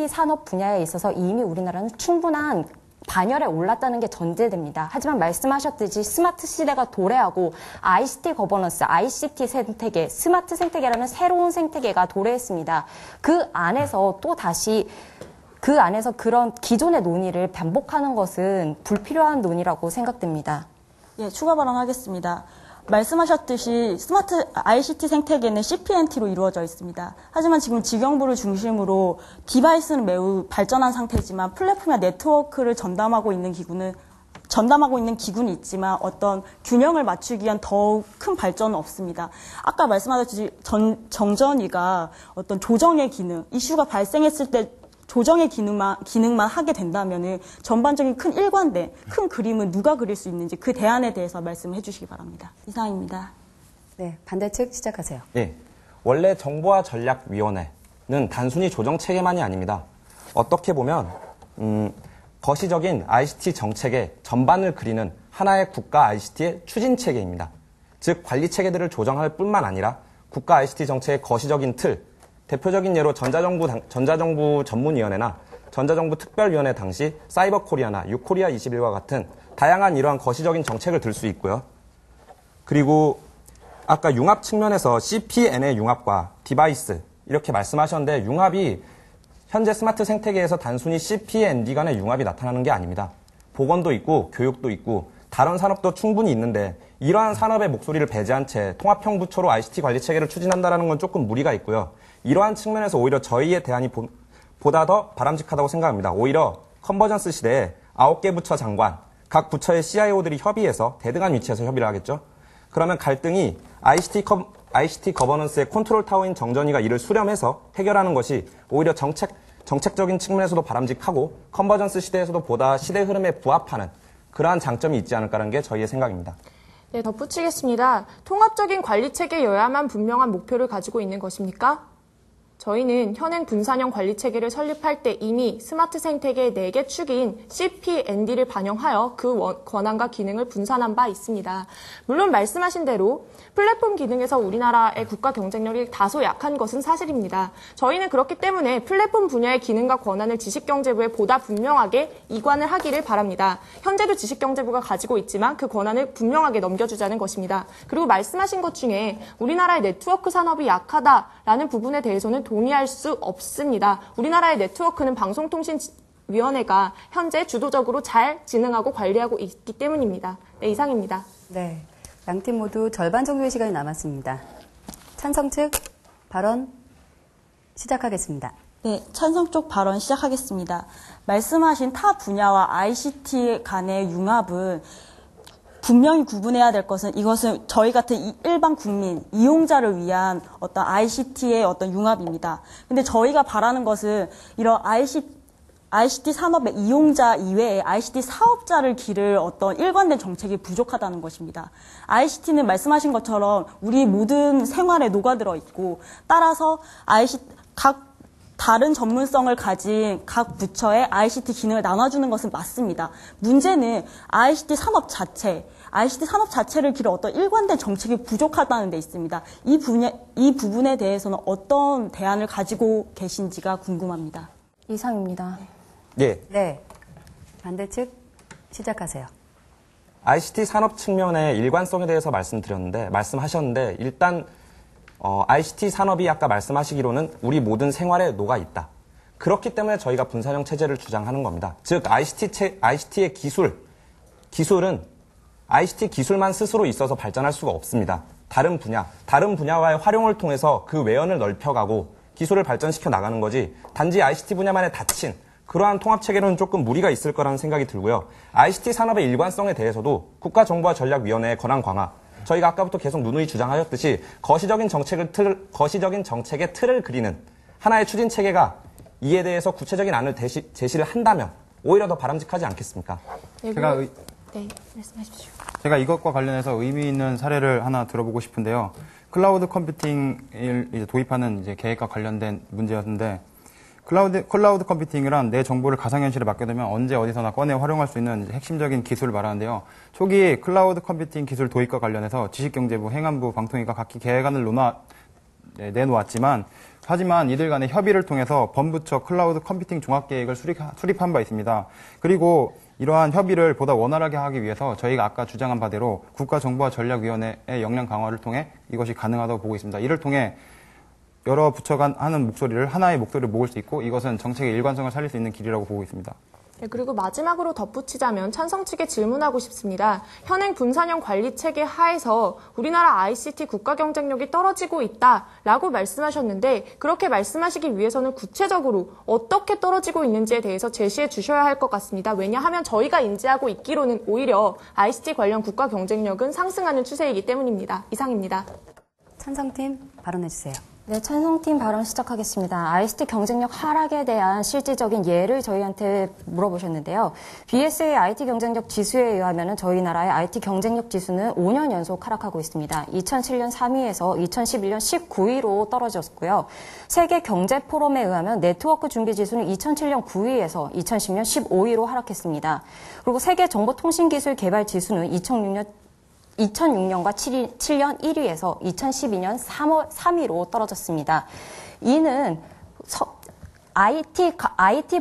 산업 분야에 있어서 이미 우리나라는 충분한 반열에 올랐다는 게 전제됩니다. 하지만 말씀하셨듯이 스마트 시대가 도래하고 ICT 거버넌스, ICT 생태계, 스마트 생태계라는 새로운 생태계가 도래했습니다. 그 안에서 그런 기존의 논의를 반복하는 것은 불필요한 논의라고 생각됩니다. 예, 추가 발언하겠습니다. 말씀하셨듯이 스마트 ICT 생태계는 CPNT로 이루어져 있습니다. 하지만 지금 직영부를 중심으로 디바이스는 매우 발전한 상태지만 플랫폼이나 네트워크를 전담하고 있는 기구는 있지만 어떤 균형을 맞추기 위한 더욱 큰 발전은 없습니다. 아까 말씀하셨듯이 정전위가 어떤 조정의 기능, 이슈가 발생했을 때 조정의 기능만 하게 된다면은 전반적인 큰 일관된 큰 그림은 누가 그릴 수 있는지 그 대안에 대해서 말씀해 주시기 바랍니다. 이상입니다. 네, 반대측 시작하세요. 네, 원래 정보화 전략위원회는 단순히 조정 체계만이 아닙니다. 어떻게 보면 거시적인 ICT 정책의 전반을 그리는 하나의 국가 ICT의 추진 체계입니다. 즉 관리 체계들을 조정할 뿐만 아니라 국가 ICT 정책의 거시적인 틀, 대표적인 예로 전자정부 전문위원회나 전자정부 특별위원회 당시 사이버코리아나 유코리아 21과 같은 다양한 이러한 거시적인 정책을 들 수 있고요. 그리고 아까 융합 측면에서 CPN의 융합과 디바이스 이렇게 말씀하셨는데 융합이 현재 스마트 생태계에서 단순히 CPND 간의 융합이 나타나는 게 아닙니다. 보건도 있고 교육도 있고 다른 산업도 충분히 있는데 이러한 산업의 목소리를 배제한 채 통합형 부처로 ICT 관리 체계를 추진한다는 건 조금 무리가 있고요. 이러한 측면에서 오히려 저희의 대안이 보다 더 바람직하다고 생각합니다. 오히려 컨버전스 시대에 9개 부처 장관, 각 부처의 CIO들이 협의해서 대등한 위치에서 협의를 하겠죠. 그러면 갈등이 ICT 거버넌스의 컨트롤 타워인 정전위가 이를 수렴해서 해결하는 것이 오히려 정책적인 측면에서도 바람직하고 컨버전스 시대에서도 보다 시대 흐름에 부합하는 그러한 장점이 있지 않을까라는 게 저희의 생각입니다. 네, 덧붙이겠습니다. 통합적인 관리체계여야만 분명한 목표를 가지고 있는 것입니까? 저희는 현행 분산형 관리체계를 설립할 때 이미 스마트 생태계의 4개 축인 CPND를 반영하여 그 권한과 기능을 분산한 바 있습니다. 물론 말씀하신 대로 플랫폼 기능에서 우리나라의 국가 경쟁력이 다소 약한 것은 사실입니다. 저희는 그렇기 때문에 플랫폼 분야의 기능과 권한을 지식경제부에 보다 분명하게 이관을 하기를 바랍니다. 현재도 지식경제부가 가지고 있지만 그 권한을 분명하게 넘겨주자는 것입니다. 그리고 말씀하신 것 중에 우리나라의 네트워크 산업이 약하다라는 부분에 대해서는 동의할 수 없습니다. 우리나라의 네트워크는 방송통신위원회가 현재 주도적으로 잘 진행하고 관리하고 있기 때문입니다. 네, 이상입니다. 네, 양팀 모두 절반 정도의 시간이 남았습니다. 찬성 측 발언 시작하겠습니다. 네, 찬성 쪽 발언 시작하겠습니다. 말씀하신 타 분야와 ICT 간의 융합은 분명히 구분해야 될 것은 이것은 저희 같은 일반 국민, 이용자를 위한 어떤 ICT의 어떤 융합입니다. 근데 저희가 바라는 것은 이런 ICT 산업의 이용자 이외에 ICT 사업자를 기를 어떤 일관된 정책이 부족하다는 것입니다. ICT는 말씀하신 것처럼 우리 모든 생활에 녹아들어 있고 따라서 각 다른 전문성을 가진 각 부처의 ICT 기능을 나눠주는 것은 맞습니다. 문제는 ICT 산업 자체를 기를 어떤 일관된 정책이 부족하다는 데 있습니다. 이 부분에 대해서는 어떤 대안을 가지고 계신지가 궁금합니다. 이상입니다. 예. 네. 반대 측 시작하세요. ICT 산업 측면의 일관성에 대해서 말씀하셨는데 일단 ICT 산업이 아까 말씀하시기로는 우리 모든 생활에 녹아 있다. 그렇기 때문에 저희가 분산형 체제를 주장하는 겁니다. 즉 ICT의 기술은 ICT 기술만 스스로 있어서 발전할 수가 없습니다. 다른 분야와의 활용을 통해서 그 외연을 넓혀가고 기술을 발전시켜 나가는 거지 단지 ICT 분야만에 닫힌 그러한 통합체계로는 조금 무리가 있을 거라는 생각이 들고요. ICT 산업의 일관성에 대해서도 국가정보화전략위원회의 권한 강화, 저희가 아까부터 계속 누누이 주장하셨듯이 거시적인 정책의 틀을 그리는 하나의 추진 체계가 이에 대해서 구체적인 안을 제시를 한다면 오히려 더 바람직하지 않겠습니까? 네, 말씀하십시오. 제가 이것과 관련해서 의미 있는 사례를 하나 들어보고 싶은데요. 클라우드 컴퓨팅을 이제 도입하는 이제 계획과 관련된 문제였는데 클라우드 컴퓨팅이란 내 정보를 가상현실에 맡겨두면 언제 어디서나 꺼내 활용할 수 있는 핵심적인 기술을 말하는데요. 초기 클라우드 컴퓨팅 기술 도입과 관련해서 지식경제부, 행안부, 방통위가 각기 계획안을 내놓았지만 하지만 이들 간의 협의를 통해서 범부처 클라우드 컴퓨팅 종합계획을 수립한 바 있습니다. 그리고 이러한 협의를 보다 원활하게 하기 위해서 저희가 아까 주장한 바대로 국가정보화전략위원회의 역량 강화를 통해 이것이 가능하다고 보고 있습니다. 이를 통해 여러 부처가 하는 목소리를 하나의 목소리를 모을 수 있고 이것은 정책의 일관성을 살릴 수 있는 길이라고 보고 있습니다. 네, 그리고 마지막으로 덧붙이자면 찬성 측에 질문하고 싶습니다. 현행 분산형 관리체계 하에서 우리나라 ICT 국가 경쟁력이 떨어지고 있다라고 말씀하셨는데 그렇게 말씀하시기 위해서는 구체적으로 어떻게 떨어지고 있는지에 대해서 제시해 주셔야 할 것 같습니다. 왜냐하면 저희가 인지하고 있기로는 오히려 ICT 관련 국가 경쟁력은 상승하는 추세이기 때문입니다. 이상입니다. 찬성팀 발언해 주세요. 네, 찬성팀 발언 시작하겠습니다. ICT 경쟁력 하락에 대한 실질적인 예를 저희한테 물어보셨는데요. BS의 IT 경쟁력 지수에 의하면 저희 나라의 IT 경쟁력 지수는 5년 연속 하락하고 있습니다. 2007년 3위에서 2011년 19위로 떨어졌고요. 세계 경제 포럼에 의하면 네트워크 준비 지수는 2007년 9위에서 2010년 15위로 하락했습니다. 그리고 세계 정보통신기술 개발 지수는 2006년과 7년 1위에서 2012년 3위로 떨어졌습니다. 이는 IT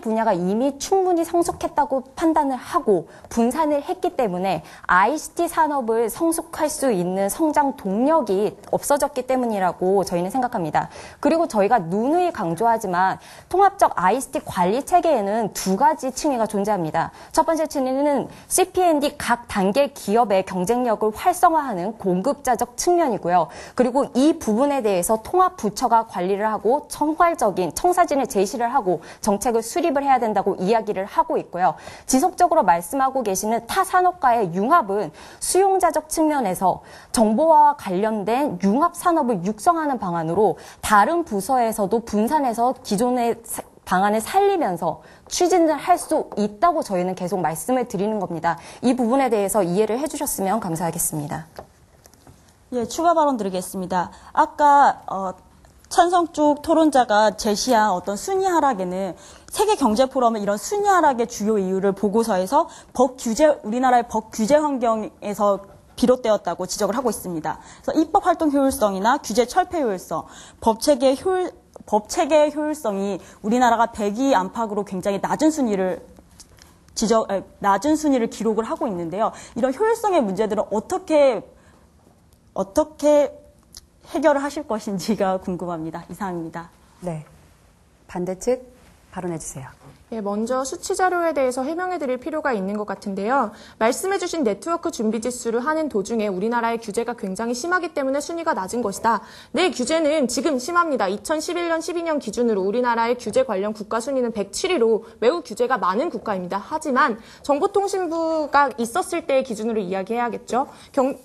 분야가 이미 충분히 성숙했다고 판단을 하고 분산을 했기 때문에 ICT 산업을 성숙할 수 있는 성장 동력이 없어졌기 때문이라고 저희는 생각합니다. 그리고 저희가 누누이 강조하지만 통합적 ICT 관리 체계에는 두 가지 층위가 존재합니다. 첫 번째 층위는 CPND 각 단계 기업의 경쟁력을 활성화하는 공급자적 측면이고요. 그리고 이 부분에 대해서 통합 부처가 관리를 하고 청사진을 제시를 하고 정책을 수립을 해야 된다고 이야기를 하고 있고요. 지속적으로 말씀하고 계시는 타 산업과의 융합은 수용자적 측면에서 정보화와 관련된 융합 산업을 육성하는 방안으로 다른 부서에서도 분산해서 기존의 방안을 살리면서 추진을 할 수 있다고 저희는 계속 말씀을 드리는 겁니다. 이 부분에 대해서 이해를 해주셨으면 감사하겠습니다. 예, 추가 발언 드리겠습니다. 아까 찬성 쪽 토론자가 제시한 어떤 순위 하락에는 세계경제포럼은 이런 순위 하락의 주요 이유를 보고서에서 우리나라의 법 규제 환경에서 비롯되었다고 지적을 하고 있습니다. 그래서 입법 활동 효율성이나 규제 철폐 효율성, 법 체계의 효율성이 우리나라가 배기 안팎으로 굉장히 낮은 순위를 기록을 하고 있는데요. 이런 효율성의 문제들은 어떻게 해결을 하실 것인지가 궁금합니다. 이상입니다. 네. 반대측 발언해 주세요. 네, 먼저 수치 자료에 대해서 해명해 드릴 필요가 있는 것 같은데요. 말씀해 주신 네트워크 준비 지수를 하는 도중에 우리나라의 규제가 굉장히 심하기 때문에 순위가 낮은 것이다. 네, 규제는 지금 심합니다. 2011년, 12년 기준으로 우리나라의 규제 관련 국가 순위는 107위로 매우 규제가 많은 국가입니다. 하지만 정보통신부가 있었을 때의 기준으로 이야기해야겠죠.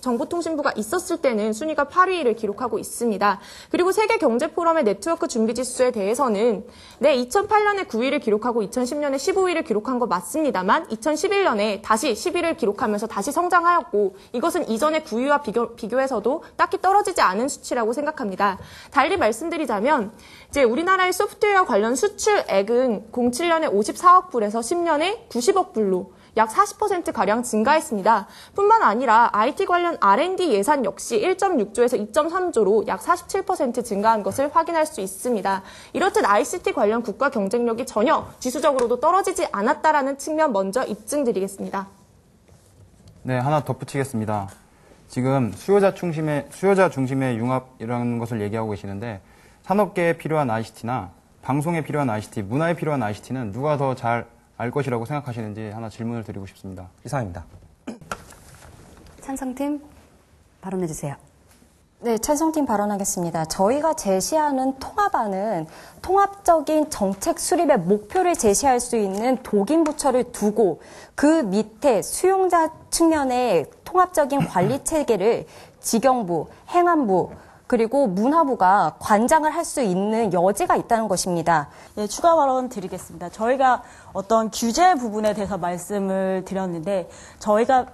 정보통신부가 있었을 때는 순위가 8위를 기록하고 있습니다. 그리고 세계경제포럼의 네트워크 준비 지수에 대해서는 네, 2008년에 9위를 기록하고 2010년에 15위를 기록한 거 맞습니다만 2011년에 다시 10위를 기록하면서 다시 성장하였고 이것은 이전의 9위와 비교해서도 딱히 떨어지지 않은 수치라고 생각합니다. 달리 말씀드리자면 이제 우리나라의 소프트웨어 관련 수출액은 07년에 54억 불에서 10년에 90억 불로 약 40%가량 증가했습니다. 뿐만 아니라 IT 관련 R&D 예산 역시 1.6조에서 2.3조로 약 47% 증가한 것을 확인할 수 있습니다. 이렇듯 ICT 관련 국가 경쟁력이 전혀 지수적으로도 떨어지지 않았다라는 측면 먼저 입증드리겠습니다. 네, 하나 덧붙이겠습니다. 지금 수요자 중심의 융합이라는 것을 얘기하고 계시는데 산업계에 필요한 ICT나 방송에 필요한 ICT, 문화에 필요한 ICT는 누가 더 잘 알 것이라고 생각하시는지 하나 질문을 드리고 싶습니다. 이상입니다. 찬성팀 발언해 주세요. 네, 찬성팀 발언하겠습니다. 저희가 제시하는 통합안은 통합적인 정책 수립의 목표를 제시할 수 있는 독인 부처를 두고 그 밑에 수용자 측면의 통합적인 관리 체계를 지경부, 행안부, 그리고 문화부가 관장을 할 수 있는 여지가 있다는 것입니다. 네, 추가 발언 드리겠습니다. 저희가 어떤 규제 부분에 대해서 말씀을 드렸는데 저희가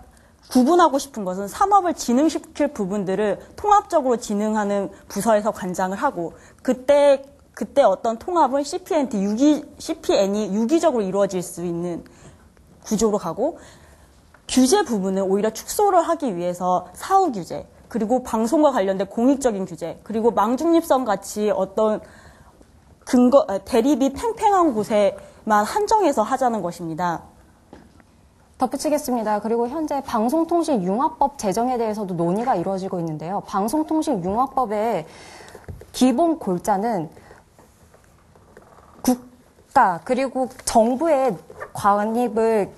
구분하고 싶은 것은 산업을 진흥시킬 부분들을 통합적으로 진흥하는 부서에서 관장을 하고 그때 어떤 통합은 CPN이 유기적으로 이루어질 수 있는 구조로 가고 규제 부분은 오히려 축소를 하기 위해서 사후 규제 그리고 방송과 관련된 공익적인 규제, 그리고 망중립성 같이 어떤 대립이 팽팽한 곳에만 한정해서 하자는 것입니다. 덧붙이겠습니다. 그리고 현재 방송통신융합법 제정에 대해서도 논의가 이루어지고 있는데요. 방송통신융합법의 기본 골자는 국가 그리고 정부의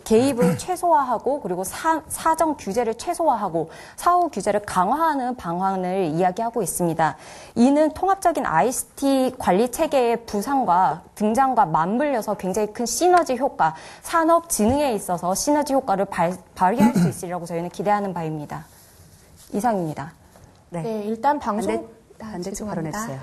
개입을 최소화하고 그리고 사정 규제를 최소화하고 사후 규제를 강화하는 방안을 이야기하고 있습니다. 이는 통합적인 ICT 관리 체계의 부상과 등장과 맞물려서 굉장히 큰 시너지 효과, 산업 진흥에 있어서 시너지 효과를 발휘할 수 있으리라고 저희는 기대하는 바입니다. 이상입니다. 네, 일단 반대쪽 발언해주세요.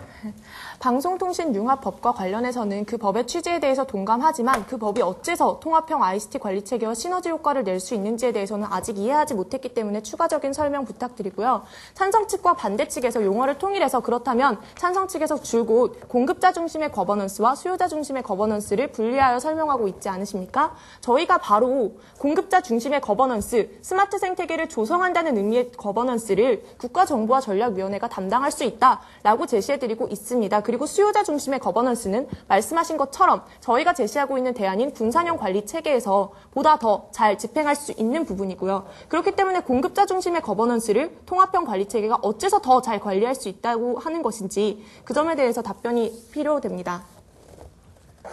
방송통신융합법과 관련해서는 그 법의 취지에 대해서 동감하지만 그 법이 어째서 통합형 ICT 관리 체계와 시너지 효과를 낼 수 있는지에 대해서는 아직 이해하지 못했기 때문에 추가적인 설명 부탁드리고요. 찬성 측과 반대 측에서 용어를 통일해서 그렇다면 찬성 측에서 줄곧 공급자 중심의 거버넌스와 수요자 중심의 거버넌스를 분리하여 설명하고 있지 않으십니까? 저희가 바로 공급자 중심의 거버넌스, 스마트 생태계를 조성한다는 의미의 거버넌스를 국가정보화 전략위원회가 담당할 수 있다라고 제시해드리고 있습니다. 그리고 수요자 중심의 거버넌스는 말씀하신 것처럼 저희가 제시하고 있는 대안인 분산형 관리 체계에서 보다 더 잘 집행할 수 있는 부분이고요. 그렇기 때문에 공급자 중심의 거버넌스를 통합형 관리 체계가 어째서 더 잘 관리할 수 있다고 하는 것인지 그 점에 대해서 답변이 필요됩니다.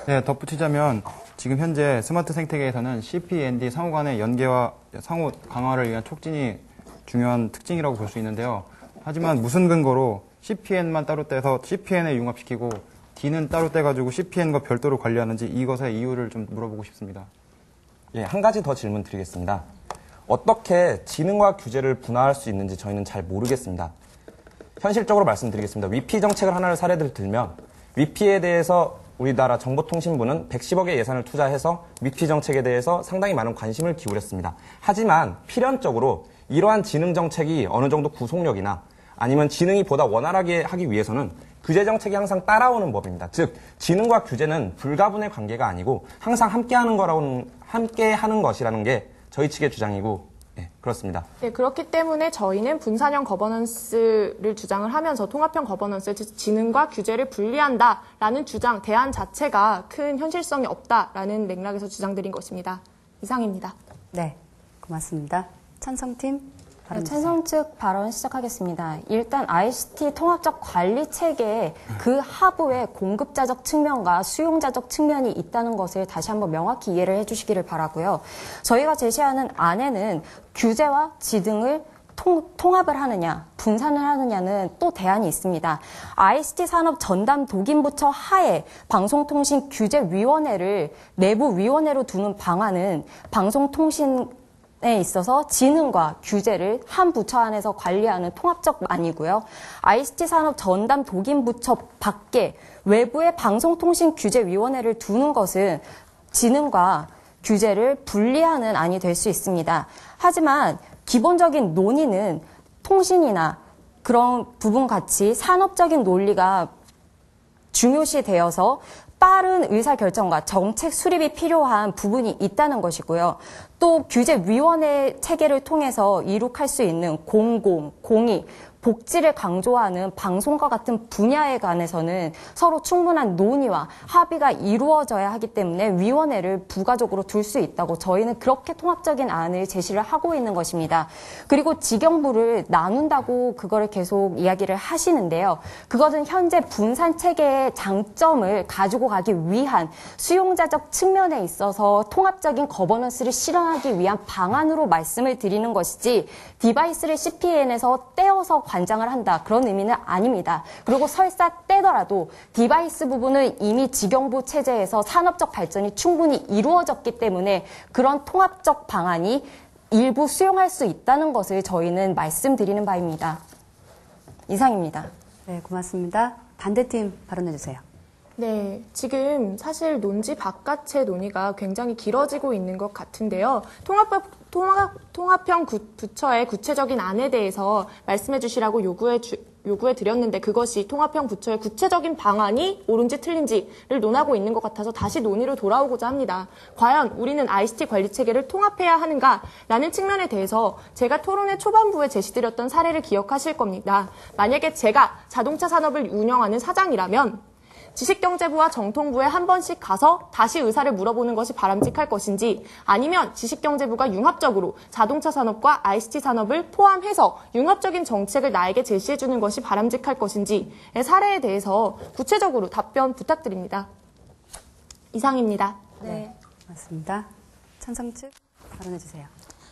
네, 덧붙이자면 지금 현재 스마트 생태계에서는 CPND 상호 간의 연계와 상호 강화를 위한 촉진이 중요한 특징이라고 볼 수 있는데요. 하지만 무슨 근거로 CPN만 따로 떼서 CPN에 융합시키고 D는 따로 떼가지고 CPN과 별도로 관리하는지 이것의 이유를 좀 물어보고 싶습니다. 예, 한 가지 더 질문 드리겠습니다. 어떻게 진흥과 규제를 분화할 수 있는지 저희는 잘 모르겠습니다. 현실적으로 말씀드리겠습니다. 위피 정책을 하나를 사례를 들면 위피에 대해서 우리나라 정보통신부는 110억의 예산을 투자해서 위피 정책에 대해서 상당히 많은 관심을 기울였습니다. 하지만 필연적으로 이러한 진흥 정책이 어느 정도 구속력이나 아니면 지능이 보다 원활하게 하기 위해서는 규제 정책이 항상 따라오는 법입니다. 즉 지능과 규제는 불가분의 관계가 아니고 항상 함께 하는 것이라는 게 저희 측의 주장이고 그렇습니다. 네, 그렇기 때문에 저희는 분산형 거버넌스를 주장을 하면서 통합형 거버넌스, 즉 지능과 규제를 분리한다라는 주장, 대안 자체가 큰 현실성이 없다라는 맥락에서 주장드린 것입니다. 이상입니다. 네, 고맙습니다. 찬성팀. 네, 찬성 측 발언 시작하겠습니다. 일단 ICT 통합적 관리 체계에 그 하부에 공급자적 측면과 수용자적 측면이 있다는 것을 다시 한번 명확히 이해를 해주시기를 바라고요. 저희가 제시하는 안에는 규제와 지능을 통합을 하느냐, 분산을 하느냐는 또 대안이 있습니다. ICT 산업 전담 독임부처 하에 방송통신규제위원회를 내부 위원회로 두는 방안은 방송통신에 있어서 지능과 규제를 한 부처 안에서 관리하는 통합적안이고요. ICT 산업 전담 독임부처 밖에 외부의 방송통신규제위원회를 두는 것은 지능과 규제를 분리하는 안이 될 수 있습니다. 하지만 기본적인 논의는 통신이나 그런 부분 같이 산업적인 논리가 중요시 되어서 빠른 의사결정과 정책 수립이 필요한 부분이 있다는 것이고요. 또 규제위원회 체계를 통해서 이룩할 수 있는 공공, 공익, 복지를 강조하는 방송과 같은 분야에 관해서는 서로 충분한 논의와 합의가 이루어져야 하기 때문에 위원회를 부가적으로 둘 수 있다고 저희는 그렇게 통합적인 안을 제시를 하고 있는 것입니다. 그리고 지경부를 나눈다고 그거를 계속 이야기를 하시는데요. 그것은 현재 분산 체계의 장점을 가지고 가기 위한 수용자적 측면에 있어서 통합적인 거버넌스를 실현하기 위한 방안으로 말씀을 드리는 것이지 디바이스를 CPN에서 떼어서 관장을 한다. 그런 의미는 아닙니다. 그리고 설사 떼더라도 디바이스 부분은 이미 지경부 체제에서 산업적 발전이 충분히 이루어졌기 때문에 그런 통합적 방안이 일부 수용할 수 있다는 것을 저희는 말씀드리는 바입니다. 이상입니다. 네, 고맙습니다. 반대팀 발언해 주세요. 네, 지금 사실 논지 바깥의 논의가 굉장히 길어지고 있는 것 같은데요. 통합형 부처의 구체적인 안에 대해서 말씀해 주시라고 요구해 드렸는데 그것이 통합형 부처의 구체적인 방안이 옳은지 틀린지를 논하고 있는 것 같아서 다시 논의로 돌아오고자 합니다. 과연 우리는 ICT 관리 체계를 통합해야 하는가라는 측면에 대해서 제가 토론회 초반부에 제시드렸던 사례를 기억하실 겁니다. 만약에 제가 자동차 산업을 운영하는 사장이라면 지식경제부와 정통부에 한 번씩 가서 다시 의사를 물어보는 것이 바람직할 것인지 아니면 지식경제부가 융합적으로 자동차 산업과 ICT 산업을 포함해서 융합적인 정책을 나에게 제시해주는 것이 바람직할 것인지의 사례에 대해서 구체적으로 답변 부탁드립니다. 이상입니다. 네, 맞습니다. 찬성 측 발언해 주세요.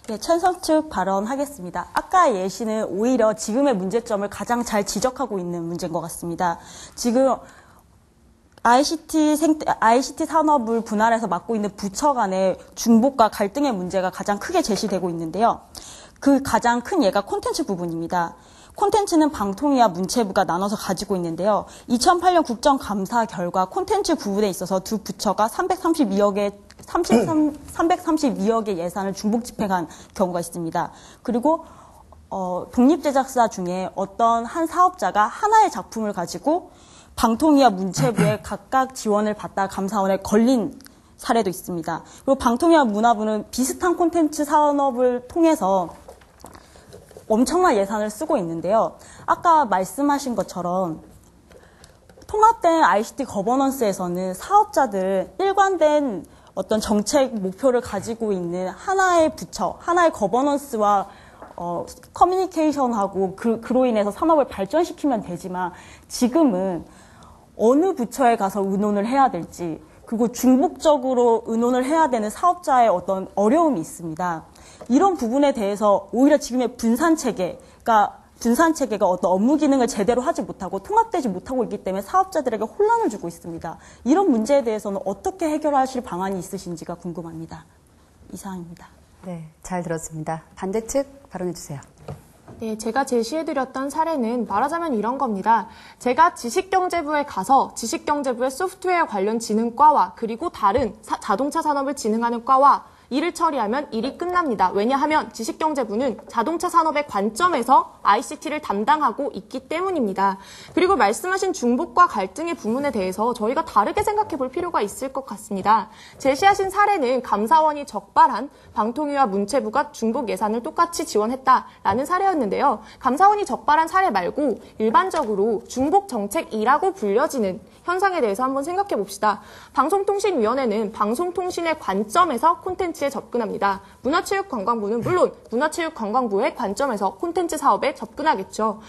네, 찬성 측 발언하겠습니다. 아까 예시는 오히려 지금의 문제점을 가장 잘 지적하고 있는 문제인 것 같습니다. 지금 ICT 산업을 분할해서 맡고 있는 부처 간의 중복과 갈등의 문제가 가장 크게 제시되고 있는데요. 그 가장 큰 예가 콘텐츠 부분입니다. 콘텐츠는 방통위와 문체부가 나눠서 가지고 있는데요. 2008년 국정감사 결과 콘텐츠 부분에 있어서 두 부처가 332억의 예산을 중복 집행한 경우가 있습니다. 그리고 독립제작사 중에 어떤 한 사업자가 하나의 작품을 가지고 방통위와 문체부에 각각 지원을 받다 감사원에 걸린 사례도 있습니다. 그리고 방통위와 문화부는 비슷한 콘텐츠 산업을 통해서 엄청난 예산을 쓰고 있는데요. 아까 말씀하신 것처럼 통합된 ICT 거버넌스에서는 사업자들 일관된 어떤 정책 목표를 가지고 있는 하나의 부처, 하나의 거버넌스와 커뮤니케이션하고 그로 인해서 산업을 발전시키면 되지만 지금은 어느 부처에 가서 의논을 해야 될지 그리고 중복적으로 의논을 해야 되는 사업자의 어떤 어려움이 있습니다. 이런 부분에 대해서 오히려 지금의 분산 체계가 어떤 업무 기능을 제대로 하지 못하고 통합되지 못하고 있기 때문에 사업자들에게 혼란을 주고 있습니다. 이런 문제에 대해서는 어떻게 해결하실 방안이 있으신지가 궁금합니다. 이상입니다. 네, 잘 들었습니다. 반대측 발언해 주세요. 네, 제가 제시해드렸던 사례는 말하자면 이런 겁니다. 제가 지식경제부에 가서 지식경제부의 소프트웨어 관련 지능과와 그리고 다른 자동차 산업을 지능하는 과와 이를 처리하면 일이 끝납니다. 왜냐하면 지식경제부는 자동차 산업의 관점에서 ICT를 담당하고 있기 때문입니다. 그리고 말씀하신 중복과 갈등의 부분에 대해서 저희가 다르게 생각해 볼 필요가 있을 것 같습니다. 제시하신 사례는 감사원이 적발한 방통위와 문체부가 중복 예산을 똑같이 지원했다라는 사례였는데요. 감사원이 적발한 사례 말고 일반적으로 중복 정책이라고 불려지는 현상에 대해서 한번 생각해 봅시다. 방송통신위원회는 방송통신의 관점에서 콘텐츠에 접근합니다. 문화체육관광부는 물론 문화체육관광부의 관점에서 콘텐츠 사업에 접근하겠죠.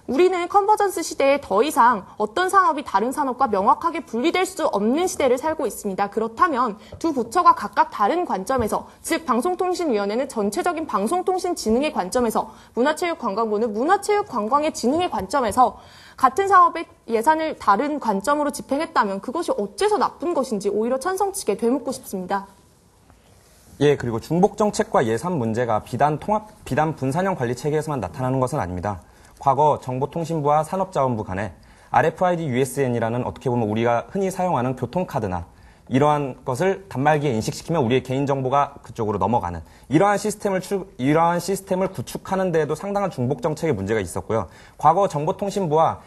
우리는 컨버전스 시대에 더 이상 어떤 산업이 다른 산업과 명확하게 분리될 수 없는 시대를 살고 있습니다. 그렇다면 두 부처가 각각 다른 관점에서, 즉 방송통신위원회는 전체적인 방송통신진흥의 관점에서, 문화체육관광부는 문화체육관광의 진흥의 관점에서 같은 사업의 예산을 다른 관점으로 집행했다면 그것이 어째서 나쁜 것인지 오히려 찬성 측에 되묻고 싶습니다. 예, 그리고 중복 정책과 예산 문제가 비단 분산형 관리 체계에서만 나타나는 것은 아닙니다. 과거 정보통신부와 산업자원부 간에 RFID USN이라는 어떻게 보면 우리가 흔히 사용하는 교통카드나 이러한 것을 단말기에 인식시키면 우리의 개인정보가 그쪽으로 넘어가는 이러한 시스템을 구축하는 데에도 상당한 중복 정책의 문제가 있었고요. 과거 정보통신부와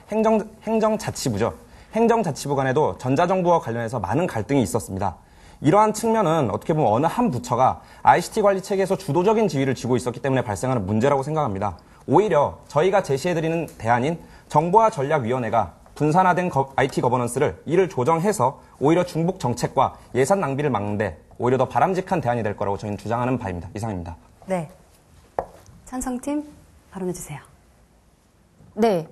행정자치부죠. 행정자치부 간에도 전자정부와 관련해서 많은 갈등이 있었습니다. 이러한 측면은 어떻게 보면 어느 한 부처가 ICT 관리 체계에서 주도적인 지위를 쥐고 있었기 때문에 발생하는 문제라고 생각합니다. 오히려 저희가 제시해드리는 대안인 정보화전략위원회가 분산화된 IT 거버넌스를 이를 조정해서 오히려 중복 정책과 예산 낭비를 막는데 오히려 더 바람직한 대안이 될 거라고 저희는 주장하는 바입니다. 이상입니다. 네. 찬성팀 발언해주세요. 네.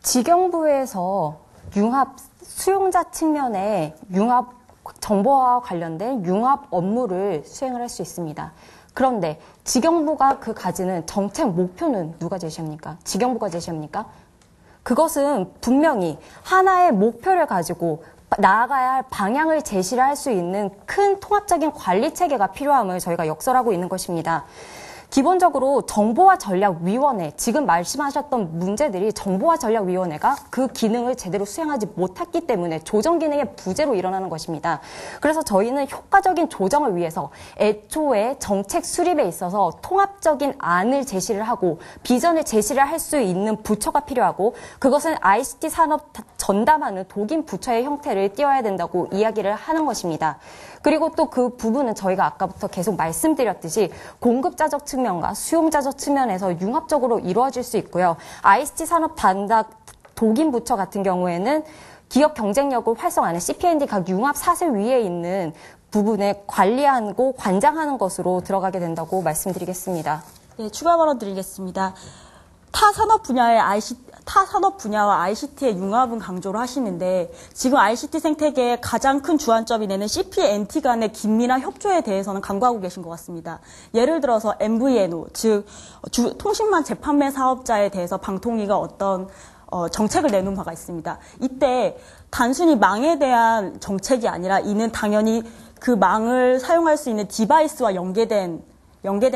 지경부에서 융합 수용자 측면에 정보와 관련된 융합 업무를 수행을 할 수 있습니다. 그런데 지경부가 가지는 정책 목표는 누가 제시합니까? 지경부가 제시합니까? 그것은 분명히 하나의 목표를 가지고 나아가야 할 방향을 제시를 할 수 있는 큰 통합적인 관리 체계가 필요함을 저희가 역설하고 있는 것입니다. 기본적으로 정보화전략위원회, 지금 말씀하셨던 문제들이 정보화전략위원회가 그 기능을 제대로 수행하지 못했기 때문에 조정 기능의 부재로 일어나는 것입니다. 그래서 저희는 효과적인 조정을 위해서 애초에 정책 수립에 있어서 통합적인 안을 제시를 하고 비전을 제시를 할 수 있는 부처가 필요하고 그것은 ICT 산업 전담하는 독인 부처의 형태를 띄워야 된다고 이야기를 하는 것입니다. 그리고 또 그 부분은 저희가 아까부터 계속 말씀드렸듯이 공급자적 측면과 수용자적 측면에서 융합적으로 이루어질 수 있고요. ICT 산업 단닥 독인 부처 같은 경우에는 기업 경쟁력을 활성화하는 CP&D 각 융합 사슬 위에 있는 부분에 관리하고 관장하는 것으로 들어가게 된다고 말씀드리겠습니다. 네, 추가 발언 드리겠습니다. 타 산업 분야와 ICT의 융합은 강조를 하시는데 지금 ICT 생태계의 가장 큰 주안점이 되는 CP&T 간의 긴밀한 협조에 대해서는 간과하고 계신 것 같습니다. 예를 들어서 MVNO, 즉 통신망 재판매 사업자에 대해서 방통위가 어떤 정책을 내놓은 바가 있습니다. 이때 단순히 망에 대한 정책이 아니라 이는 당연히 그 망을 사용할 수 있는 디바이스와 연계된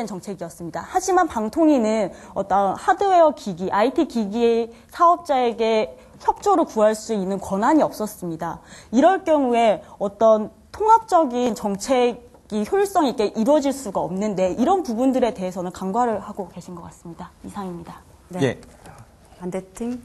정책이었습니다. 하지만 방통위는 어떤 하드웨어 기기, IT 기기 사업자에게 협조를 구할 수 있는 권한이 없었습니다. 이럴 경우에 어떤 통합적인 정책이 효율성 있게 이루어질 수가 없는데 이런 부분들에 대해서는 간과를 하고 계신 것 같습니다. 이상입니다. 네. 예. 반대팀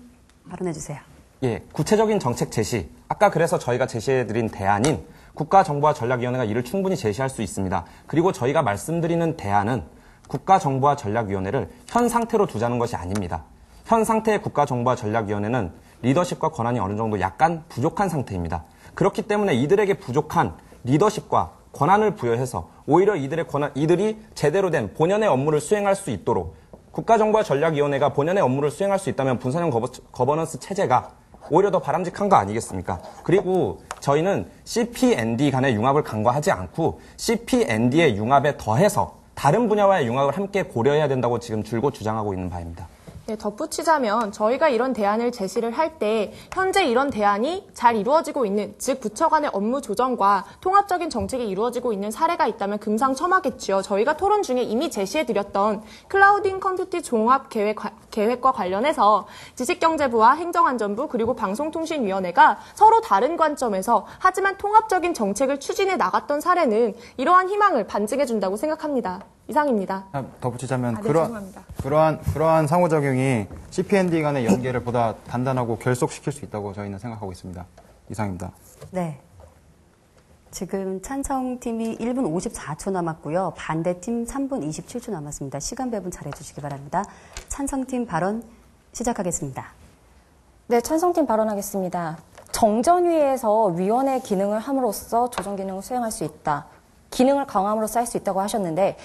발언해주세요. 예, 구체적인 정책 제시. 아까 그래서 저희가 제시해드린 대안인 국가정보화전략위원회가 이를 충분히 제시할 수 있습니다. 그리고 저희가 말씀드리는 대안은 국가정보화전략위원회를 현 상태로 두자는 것이 아닙니다. 현 상태의 국가정보화전략위원회는 리더십과 권한이 어느 정도 약간 부족한 상태입니다. 그렇기 때문에 이들에게 부족한 리더십과 권한을 부여해서 오히려 이들이 제대로 된 본연의 업무를 수행할 수 있도록 국가정보화전략위원회가 본연의 업무를 수행할 수 있다면 분산형 거버넌스 체제가 오히려 더 바람직한 거 아니겠습니까? 그리고 저희는 CP&D 간의 융합을 간과하지 않고 CP&D의 융합에 더해서 다른 분야와의 융합을 함께 고려해야 된다고 지금 줄곧 주장하고 있는 바입니다. 네, 덧붙이자면 저희가 이런 대안을 제시를 할 때 현재 이런 대안이 잘 이루어지고 있는, 즉 부처 간의 업무 조정과 통합적인 정책이 이루어지고 있는 사례가 있다면 금상첨화겠죠. 저희가 토론 중에 이미 제시해드렸던 클라우딩 컴퓨팅 종합 계획 계획과 관련해서 지식경제부와 행정안전부 그리고 방송통신위원회가 서로 다른 관점에서 하지만 통합적인 정책을 추진해 나갔던 사례는 이러한 희망을 반증해준다고 생각합니다. 이상입니다. 덧붙이자면 죄송합니다. 그러한 상호작용이 CPND 간의 연계를 보다 단단하고 결속시킬 수 있다고 저희는 생각하고 있습니다. 이상입니다. 네. 지금 찬성팀이 1분 54초 남았고요. 반대팀 3분 27초 남았습니다. 시간 배분 잘 해주시기 바랍니다. 찬성팀 발언 시작하겠습니다. 네, 찬성팀 발언하겠습니다. 정전위에서 위원회 기능을 함으로써 조정 기능을 수행할 수 있다. 기능을 강함으로써 할 수 있다고 하셨는데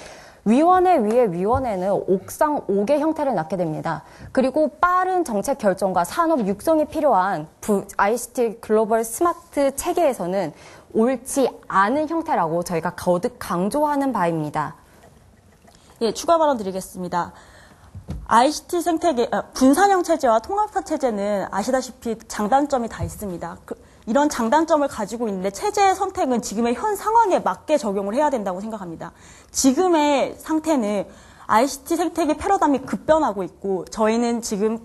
위원회 위에 위원회는 옥상 5개 형태를 낳게 됩니다. 그리고 빠른 정책 결정과 산업 육성이 필요한 ICT 글로벌 스마트 체계에서는 옳지 않은 형태라고 저희가 거듭 강조하는 바입니다. 예, 추가 발언 드리겠습니다. ICT 생태계, 분산형 체제와 통합화 체제는 아시다시피 장단점이 다 있습니다. 이런 장단점을 가지고 있는데 체제의 선택은 지금의 현 상황에 맞게 적용을 해야 된다고 생각합니다. 지금의 상태는 ICT 생태계 패러다임이 급변하고 있고 저희는 지금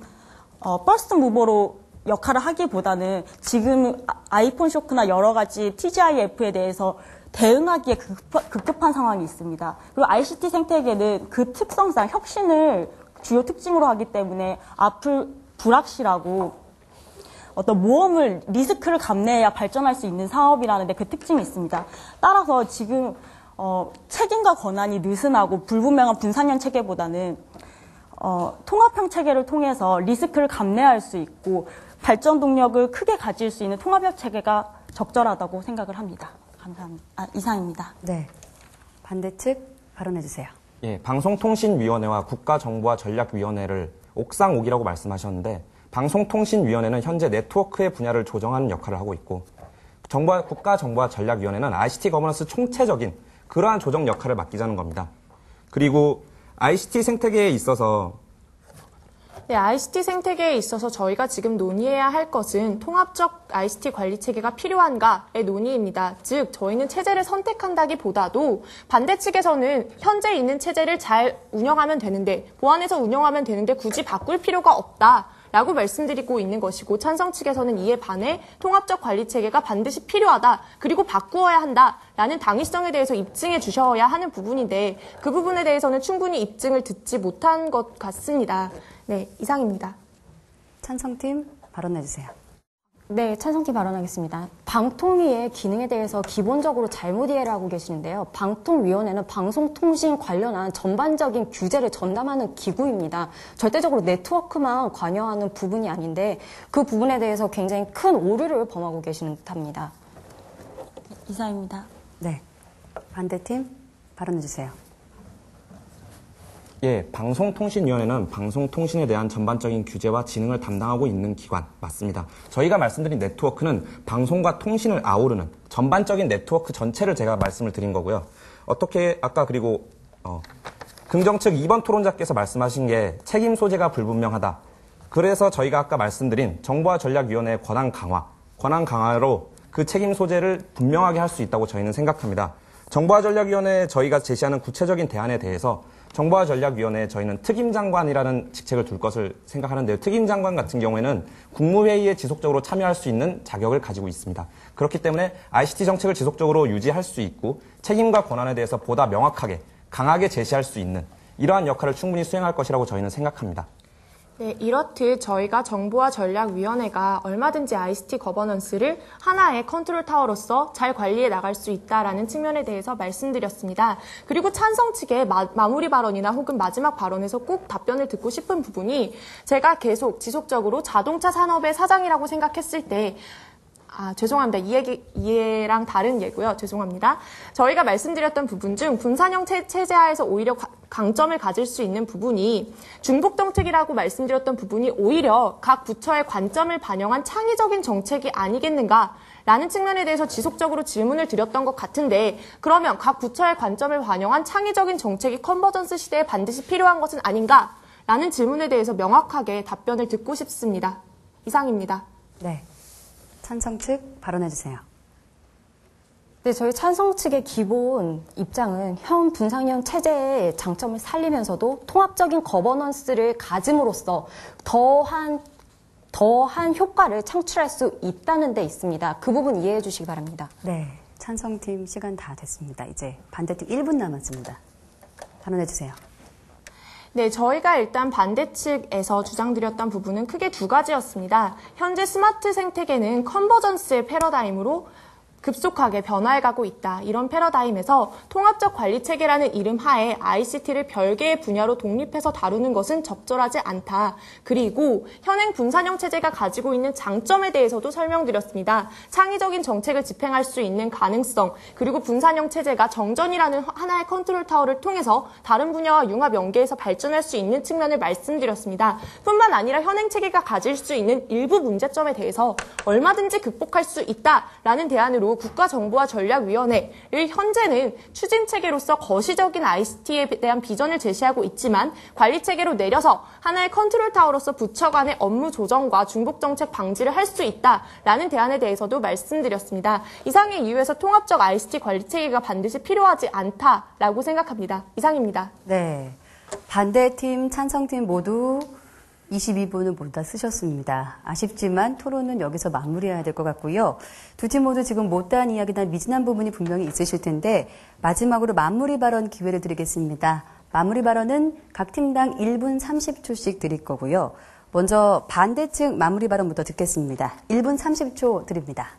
퍼스트 무버로 역할을 하기보다는 지금 아이폰 쇼크나 여러 가지 TGIF에 대해서 대응하기에 급급한 상황이 있습니다. 그리고 ICT 생태계는 그 특성상 혁신을 주요 특징으로 하기 때문에 앞을 불확실하고 어떤 모험을 리스크를 감내해야 발전할 수 있는 사업이라는 데 그 특징이 있습니다. 따라서 지금 책임과 권한이 느슨하고 불분명한 분산형 체계보다는 통합형 체계를 통해서 리스크를 감내할 수 있고 발전 동력을 크게 가질 수 있는 통합형 체계가 적절하다고 생각을 합니다. 감사합니다. 이상입니다. 네, 반대측 발언해 주세요. 예, 방송통신위원회와 국가정보화전략위원회를 옥상 5기라고 말씀하셨는데 방송통신위원회는 현재 네트워크의 분야를 조정하는 역할을 하고 있고 국가정보화전략위원회는 ICT 거버넌스 총체적인 그러한 조정 역할을 맡기자는 겁니다. 그리고 ICT 생태계에 있어서 네, ICT 생태계에 있어서 저희가 지금 논의해야 할 것은 통합적 ICT 관리 체계가 필요한가의 논의입니다. 즉, 저희는 체제를 선택한다기보다도 반대 측에서는 현재 있는 체제를 잘 운영하면 되는데, 보완해서 운영하면 되는데 굳이 바꿀 필요가 없다. 라고 말씀드리고 있는 것이고 찬성 측에서는 이에 반해 통합적 관리 체계가 반드시 필요하다. 그리고 바꾸어야 한다. 라는 당위성에 대해서 입증해 주셔야 하는 부분인데 그 부분에 대해서는 충분히 입증을 듣지 못한 것 같습니다. 네, 이상입니다. 찬성팀 발언해 주세요. 네, 찬성팀 발언하겠습니다. 방통위의 기능에 대해서 기본적으로 잘못 이해를 하고 계시는데요. 방통위원회는 방송통신 관련한 전반적인 규제를 전담하는 기구입니다. 절대적으로 네트워크만 관여하는 부분이 아닌데 그 부분에 대해서 굉장히 큰 오류를 범하고 계시는 듯합니다. 이상입니다. 네, 반대팀 발언해 주세요. 예, 방송통신위원회는 방송통신에 대한 전반적인 규제와 진흥을 담당하고 있는 기관 맞습니다. 저희가 말씀드린 네트워크는 방송과 통신을 아우르는 전반적인 네트워크 전체를 제가 말씀을 드린 거고요. 어떻게 아까 그리고 긍정 측 2번 토론자께서 말씀하신 게 책임 소재가 불분명하다. 그래서 저희가 아까 말씀드린 정보화전략위원회의 권한 강화로 그 책임 소재를 분명하게 할 수 있다고 저희는 생각합니다. 정보화전략위원회에 저희가 제시하는 구체적인 대안에 대해서 정보화전략위원회에 저희는 특임장관이라는 직책을 둘 것을 생각하는데요. 특임장관 같은 경우에는 국무회의에 지속적으로 참여할 수 있는 자격을 가지고 있습니다. 그렇기 때문에 ICT 정책을 지속적으로 유지할 수 있고 책임과 권한에 대해서 보다 명확하게, 강하게 제시할 수 있는 이러한 역할을 충분히 수행할 것이라고 저희는 생각합니다. 네, 이렇듯 저희가 정보화전략위원회가 얼마든지 ICT 거버넌스를 하나의 컨트롤 타워로서 잘 관리해 나갈 수 있다라는 측면에 대해서 말씀드렸습니다. 그리고 찬성 측의 마무리 발언이나 혹은 마지막 발언에서 꼭 답변을 듣고 싶은 부분이 제가 계속 지속적으로 자동차 산업의 사장이라고 생각했을 때 죄송합니다. 이해랑 다른 예고요. 죄송합니다. 저희가 말씀드렸던 부분 중 분산형 체제하에서 오히려 강점을 가질 수 있는 부분이 중복정책이라고 말씀드렸던 부분이 오히려 각 부처의 관점을 반영한 창의적인 정책이 아니겠는가 라는 측면에 대해서 지속적으로 질문을 드렸던 것 같은데 그러면 각 부처의 관점을 반영한 창의적인 정책이 컨버전스 시대에 반드시 필요한 것은 아닌가 라는 질문에 대해서 명확하게 답변을 듣고 싶습니다. 이상입니다. 네. 찬성 측 발언해 주세요. 네, 저희 찬성 측의 기본 입장은 현 분산형 체제의 장점을 살리면서도 통합적인 거버넌스를 가짐으로써 더한 효과를 창출할 수 있다는 데 있습니다. 그 부분 이해해 주시기 바랍니다. 네, 찬성팀 시간 다 됐습니다. 이제 반대팀 1분 남았습니다. 발언해 주세요. 네, 저희가 일단 반대 측에서 주장드렸던 부분은 크게 두 가지였습니다. 현재 스마트 생태계는 컨버전스의 패러다임으로 급속하게 변화해가고 있다. 이런 패러다임에서 통합적 관리체계라는 이름 하에 ICT를 별개의 분야로 독립해서 다루는 것은 적절하지 않다. 그리고 현행 분산형 체제가 가지고 있는 장점에 대해서도 설명드렸습니다. 창의적인 정책을 집행할 수 있는 가능성, 그리고 분산형 체제가 정전이라는 하나의 컨트롤 타워를 통해서 다른 분야와 융합 연계해서 발전할 수 있는 측면을 말씀드렸습니다. 뿐만 아니라 현행 체계가 가질 수 있는 일부 문제점에 대해서 얼마든지 극복할 수 있다라는 대안으로 국가정보화전략위원회를 현재는 추진체계로서 거시적인 ICT에 대한 비전을 제시하고 있지만 관리체계로 내려서 하나의 컨트롤 타워로서 부처 간의 업무 조정과 중복정책 방지를 할 수 있다라는 대안에 대해서도 말씀드렸습니다. 이상의 이유에서 통합적 ICT 관리체계가 반드시 필요하지 않다라고 생각합니다. 이상입니다. 네, 반대팀, 찬성팀 모두 22분을 모두 다 쓰셨습니다. 아쉽지만 토론은 여기서 마무리해야 될 것 같고요. 두 팀 모두 지금 못다한 이야기나 미진한 부분이 분명히 있으실 텐데 마지막으로 마무리 발언 기회를 드리겠습니다. 마무리 발언은 각 팀당 1분 30초씩 드릴 거고요. 먼저 반대측 마무리 발언부터 듣겠습니다. 1분 30초 드립니다.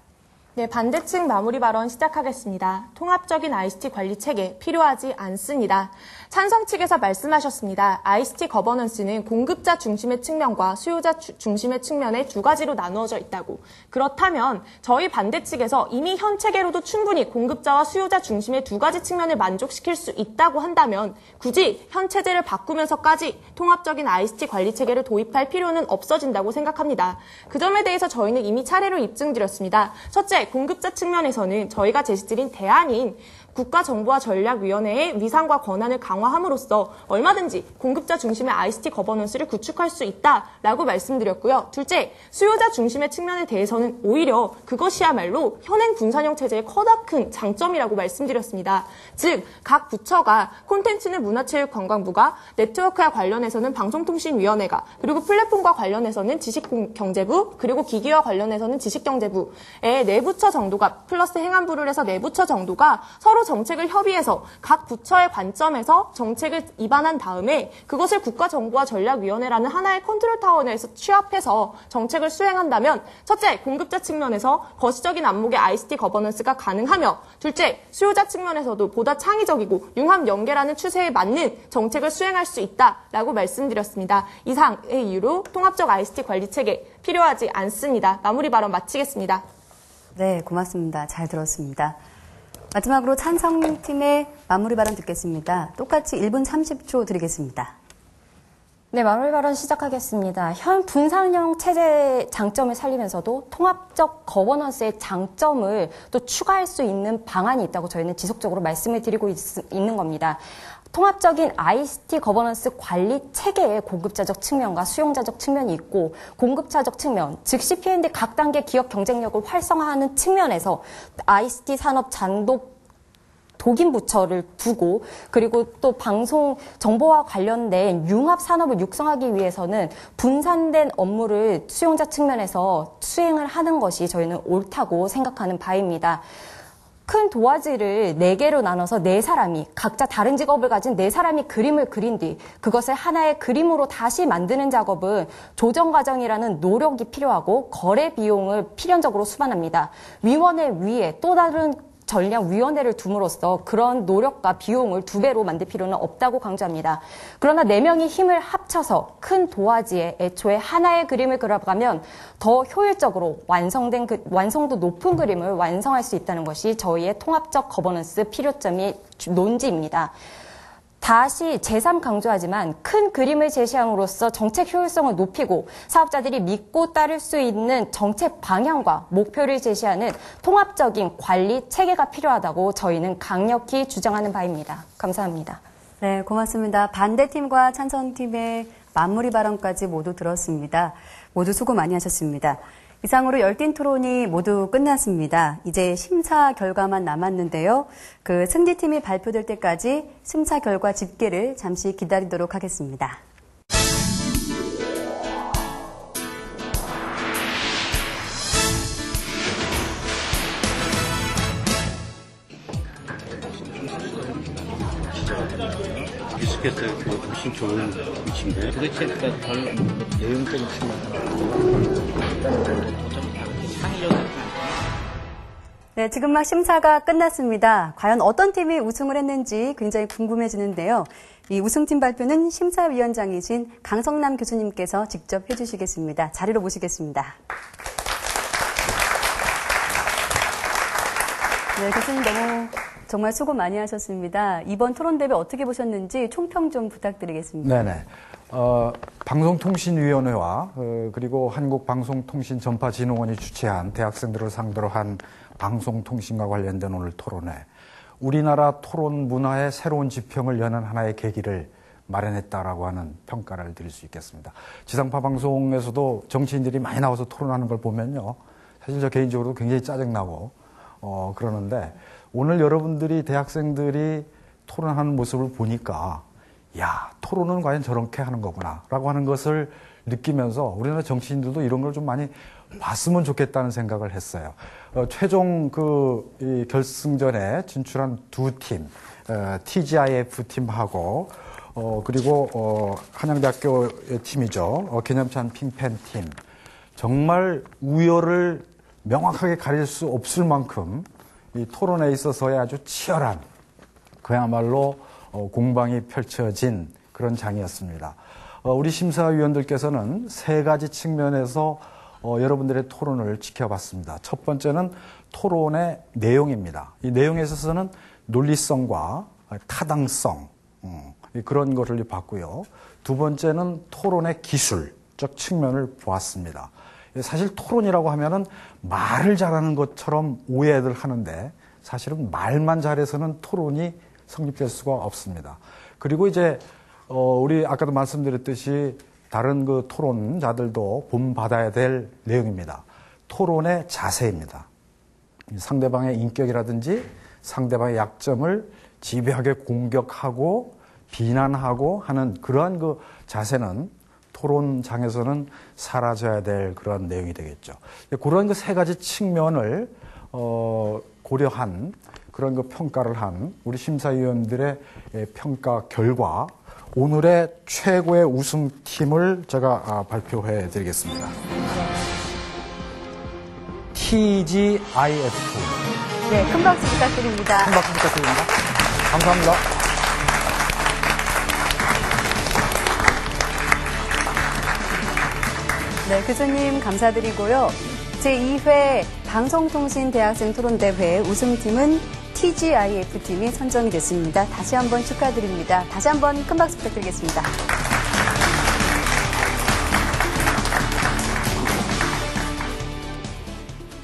네, 반대측 마무리 발언 시작하겠습니다. 통합적인 ICT 관리 체계 필요하지 않습니다. 찬성 측에서 말씀하셨습니다. ICT 거버넌스는 공급자 중심의 측면과 수요자 중심의 측면의 두 가지로 나누어져 있다고. 그렇다면 저희 반대 측에서 이미 현 체계로도 충분히 공급자와 수요자 중심의 두 가지 측면을 만족시킬 수 있다고 한다면 굳이 현 체제를 바꾸면서까지 통합적인 ICT 관리 체계를 도입할 필요는 없어진다고 생각합니다. 그 점에 대해서 저희는 이미 차례로 입증드렸습니다. 첫째, 공급자 측면에서는 저희가 제시드린 대안인 국가정보화전략위원회의 위상과 권한을 강화함으로써 얼마든지 공급자 중심의 ICT 거버넌스를 구축할 수 있다라고 말씀드렸고요. 둘째, 수요자 중심의 측면에 대해서는 오히려 그것이야말로 현행 분산형 체제의 커다 큰 장점이라고 말씀드렸습니다. 즉, 각 부처가 콘텐츠는 문화체육관광부가, 네트워크와 관련해서는 방송통신위원회가, 그리고 플랫폼과 관련해서는 지식경제부, 그리고 기기와 관련해서는 지식경제부의 네 부처 정도가 플러스 행안부를 해서 네 부처 정도가 서로 정책을 협의해서 각 부처의 관점에서 정책을 입안한 다음에 그것을 국가정보화전략위원회라는 하나의 컨트롤 타워 내에서 취합해서 정책을 수행한다면 첫째, 공급자 측면에서 거시적인 안목의 ICT 거버넌스가 가능하며 둘째, 수요자 측면에서도 보다 창의적이고 융합 연계라는 추세에 맞는 정책을 수행할 수 있다라고 말씀드렸습니다. 이상의 이유로 통합적 ICT 관리체계 필요하지 않습니다. 마무리 발언 마치겠습니다. 네, 고맙습니다. 잘 들었습니다. 마지막으로 찬성팀의 마무리 발언 듣겠습니다. 똑같이 1분 30초 드리겠습니다. 네, 마무리 발언 시작하겠습니다. 현 분산형 체제의 장점을 살리면서도 통합적 거버넌스의 장점을 또 추가할 수 있는 방안이 있다고 저희는 지속적으로 말씀을 드리고 있는 겁니다. 통합적인 ICT 거버넌스 관리 체계의 공급자적 측면과 수용자적 측면이 있고 공급자적 측면, 즉 CP&D 각 단계 기업 경쟁력을 활성화하는 측면에서 ICT 산업 잔독 독인 부처를 두고 그리고 또 방송 정보와 관련된 융합 산업을 육성하기 위해서는 분산된 업무를 수용자 측면에서 수행을 하는 것이 저희는 옳다고 생각하는 바입니다. 큰 도화지를 4개로 나눠서 4사람이 각자 다른 직업을 가진 4사람이 그림을 그린 뒤 그것을 하나의 그림으로 다시 만드는 작업은 조정 과정이라는 노력이 필요하고 거래 비용을 필연적으로 수반합니다. 위원회 위에 또 다른 전략위원회를 둠으로써 그런 노력과 비용을 2배로 만들 필요는 없다고 강조합니다. 그러나 4명이 힘을 합쳐서 큰 도화지에 애초에 하나의 그림을 그려가면 더 효율적으로 완성도 높은 그림을 완성할 수 있다는 것이 저희의 통합적 거버넌스 필요점의 논지입니다. 다시 제3 강조하지만 큰 그림을 제시함으로써 정책 효율성을 높이고 사업자들이 믿고 따를 수 있는 정책 방향과 목표를 제시하는 통합적인 관리 체계가 필요하다고 저희는 강력히 주장하는 바입니다. 감사합니다. 네, 고맙습니다. 반대팀과 찬성팀의 마무리 발언까지 모두 들었습니다. 모두 수고 많이 하셨습니다. 이상으로 열띤 토론이 모두 끝났습니다. 이제 심사 결과만 남았는데요. 그 승리팀이 발표될 때까지 심사 결과 집계를 잠시 기다리도록 하겠습니다. 비스켓 그 훨씬 좋은 위치인데 도대체 내용적인 네, 지금 막 심사가 끝났습니다. 과연 어떤 팀이 우승을 했는지 굉장히 궁금해지는데요. 이 우승팀 발표는 심사위원장이신 강성남 교수님께서 직접 해주시겠습니다. 자리로 모시겠습니다. 네, 교수님 너무 정말 수고 많이 하셨습니다. 이번 토론대회 어떻게 보셨는지 총평 좀 부탁드리겠습니다. 네네. 방송통신위원회와 그리고 한국방송통신전파진흥원이 주최한 대학생들을 상대로 한 방송통신과 관련된 오늘 토론회. 우리나라 토론 문화의 새로운 지평을 여는 하나의 계기를 마련했다라고 하는 평가를 드릴 수 있겠습니다. 지상파 방송에서도 정치인들이 많이 나와서 토론하는 걸 보면요. 사실 저 개인적으로도 굉장히 짜증나고 그러는데 오늘 여러분들이 대학생들이 토론하는 모습을 보니까 야, 토론은 과연 저렇게 하는 거구나 라고 하는 것을 느끼면서 우리나라 정치인들도 이런 걸 좀 많이 봤으면 좋겠다는 생각을 했어요. 최종 이 결승전에 진출한 두 팀, TGIF 팀하고 그리고 한양대학교의 팀이죠. 개념찬 핑펜 팀. 정말 우열을 명확하게 가릴 수 없을 만큼 이 토론에 있어서의 아주 치열한 그야말로 공방이 펼쳐진 그런 장이었습니다. 우리 심사위원들께서는 세 가지 측면에서 여러분들의 토론을 지켜봤습니다. 첫 번째는 토론의 내용입니다. 이 내용에 있어서는 논리성과 타당성 그런 것을 봤고요. 두 번째는 토론의 기술적 측면을 보았습니다. 사실 토론이라고 하면은 말을 잘하는 것처럼 오해들 하는데 사실은 말만 잘해서는 토론이 성립될 수가 없습니다. 그리고 이제 우리 아까도 말씀드렸듯이 다른 그 토론자들도 본받아야 될 내용입니다. 토론의 자세입니다. 상대방의 인격이라든지 상대방의 약점을 집요하게 공격하고 비난하고 하는 그러한 그 자세는 토론장에서는 사라져야 될 그런 내용이 되겠죠. 그런 그 세 가지 측면을 고려한 그런 그 평가를 한 우리 심사위원들의 평가 결과 오늘의 최고의 우승팀을 제가 발표해 드리겠습니다. TGIF. 네, 큰 박수 부탁드립니다. 큰 박수 부탁드립니다. 감사합니다. 네, 교수님 감사드리고요. 제2회 방송통신대학생 토론대회 우승팀은 TGIF팀이 선정이 됐습니다. 다시 한번 축하드립니다. 다시 한번 큰 박수 부탁드리겠습니다.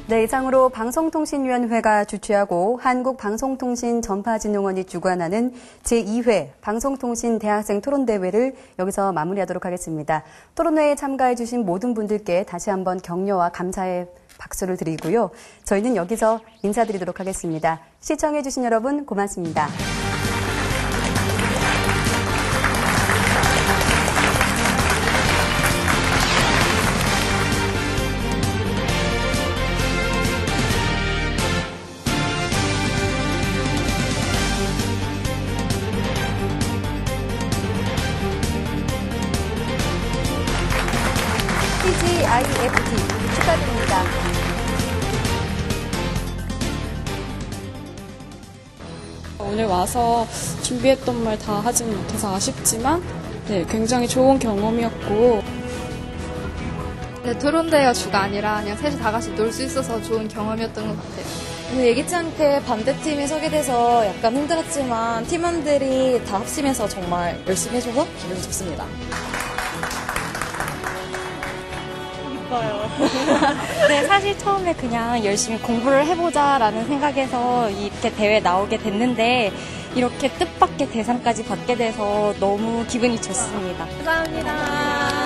네, 이상으로 방송통신위원회가 주최하고 한국방송통신전파진흥원이 주관하는 제2회 방송통신대학생 토론대회를 여기서 마무리하도록 하겠습니다. 토론회에 참가해 주신 모든 분들께 다시 한번 격려와 감사의 박수를 드리고요. 저희는 여기서 인사드리도록 하겠습니다. 시청해 주신 여러분 고맙습니다. TGIFT 축하드립니다. 오늘 와서 준비했던 말 다 하지는 못해서 아쉽지만 굉장히 좋은 경험이었고 네, 토론대회가 주가 아니라 그냥 셋이 다 같이 놀 수 있어서 좋은 경험이었던 것 같아요. 오늘 예기치 않게 반대팀이 서게 돼서 약간 힘들었지만 팀원들이 다 합심해서 정말 열심히 해줘서 기분이 좋습니다. 네, 사실 처음에 그냥 열심히 공부를 해보자라는 생각에서 이렇게 대회에 나오게 됐는데 이렇게 뜻밖의 대상까지 받게 돼서 너무 기분이 좋습니다. 감사합니다.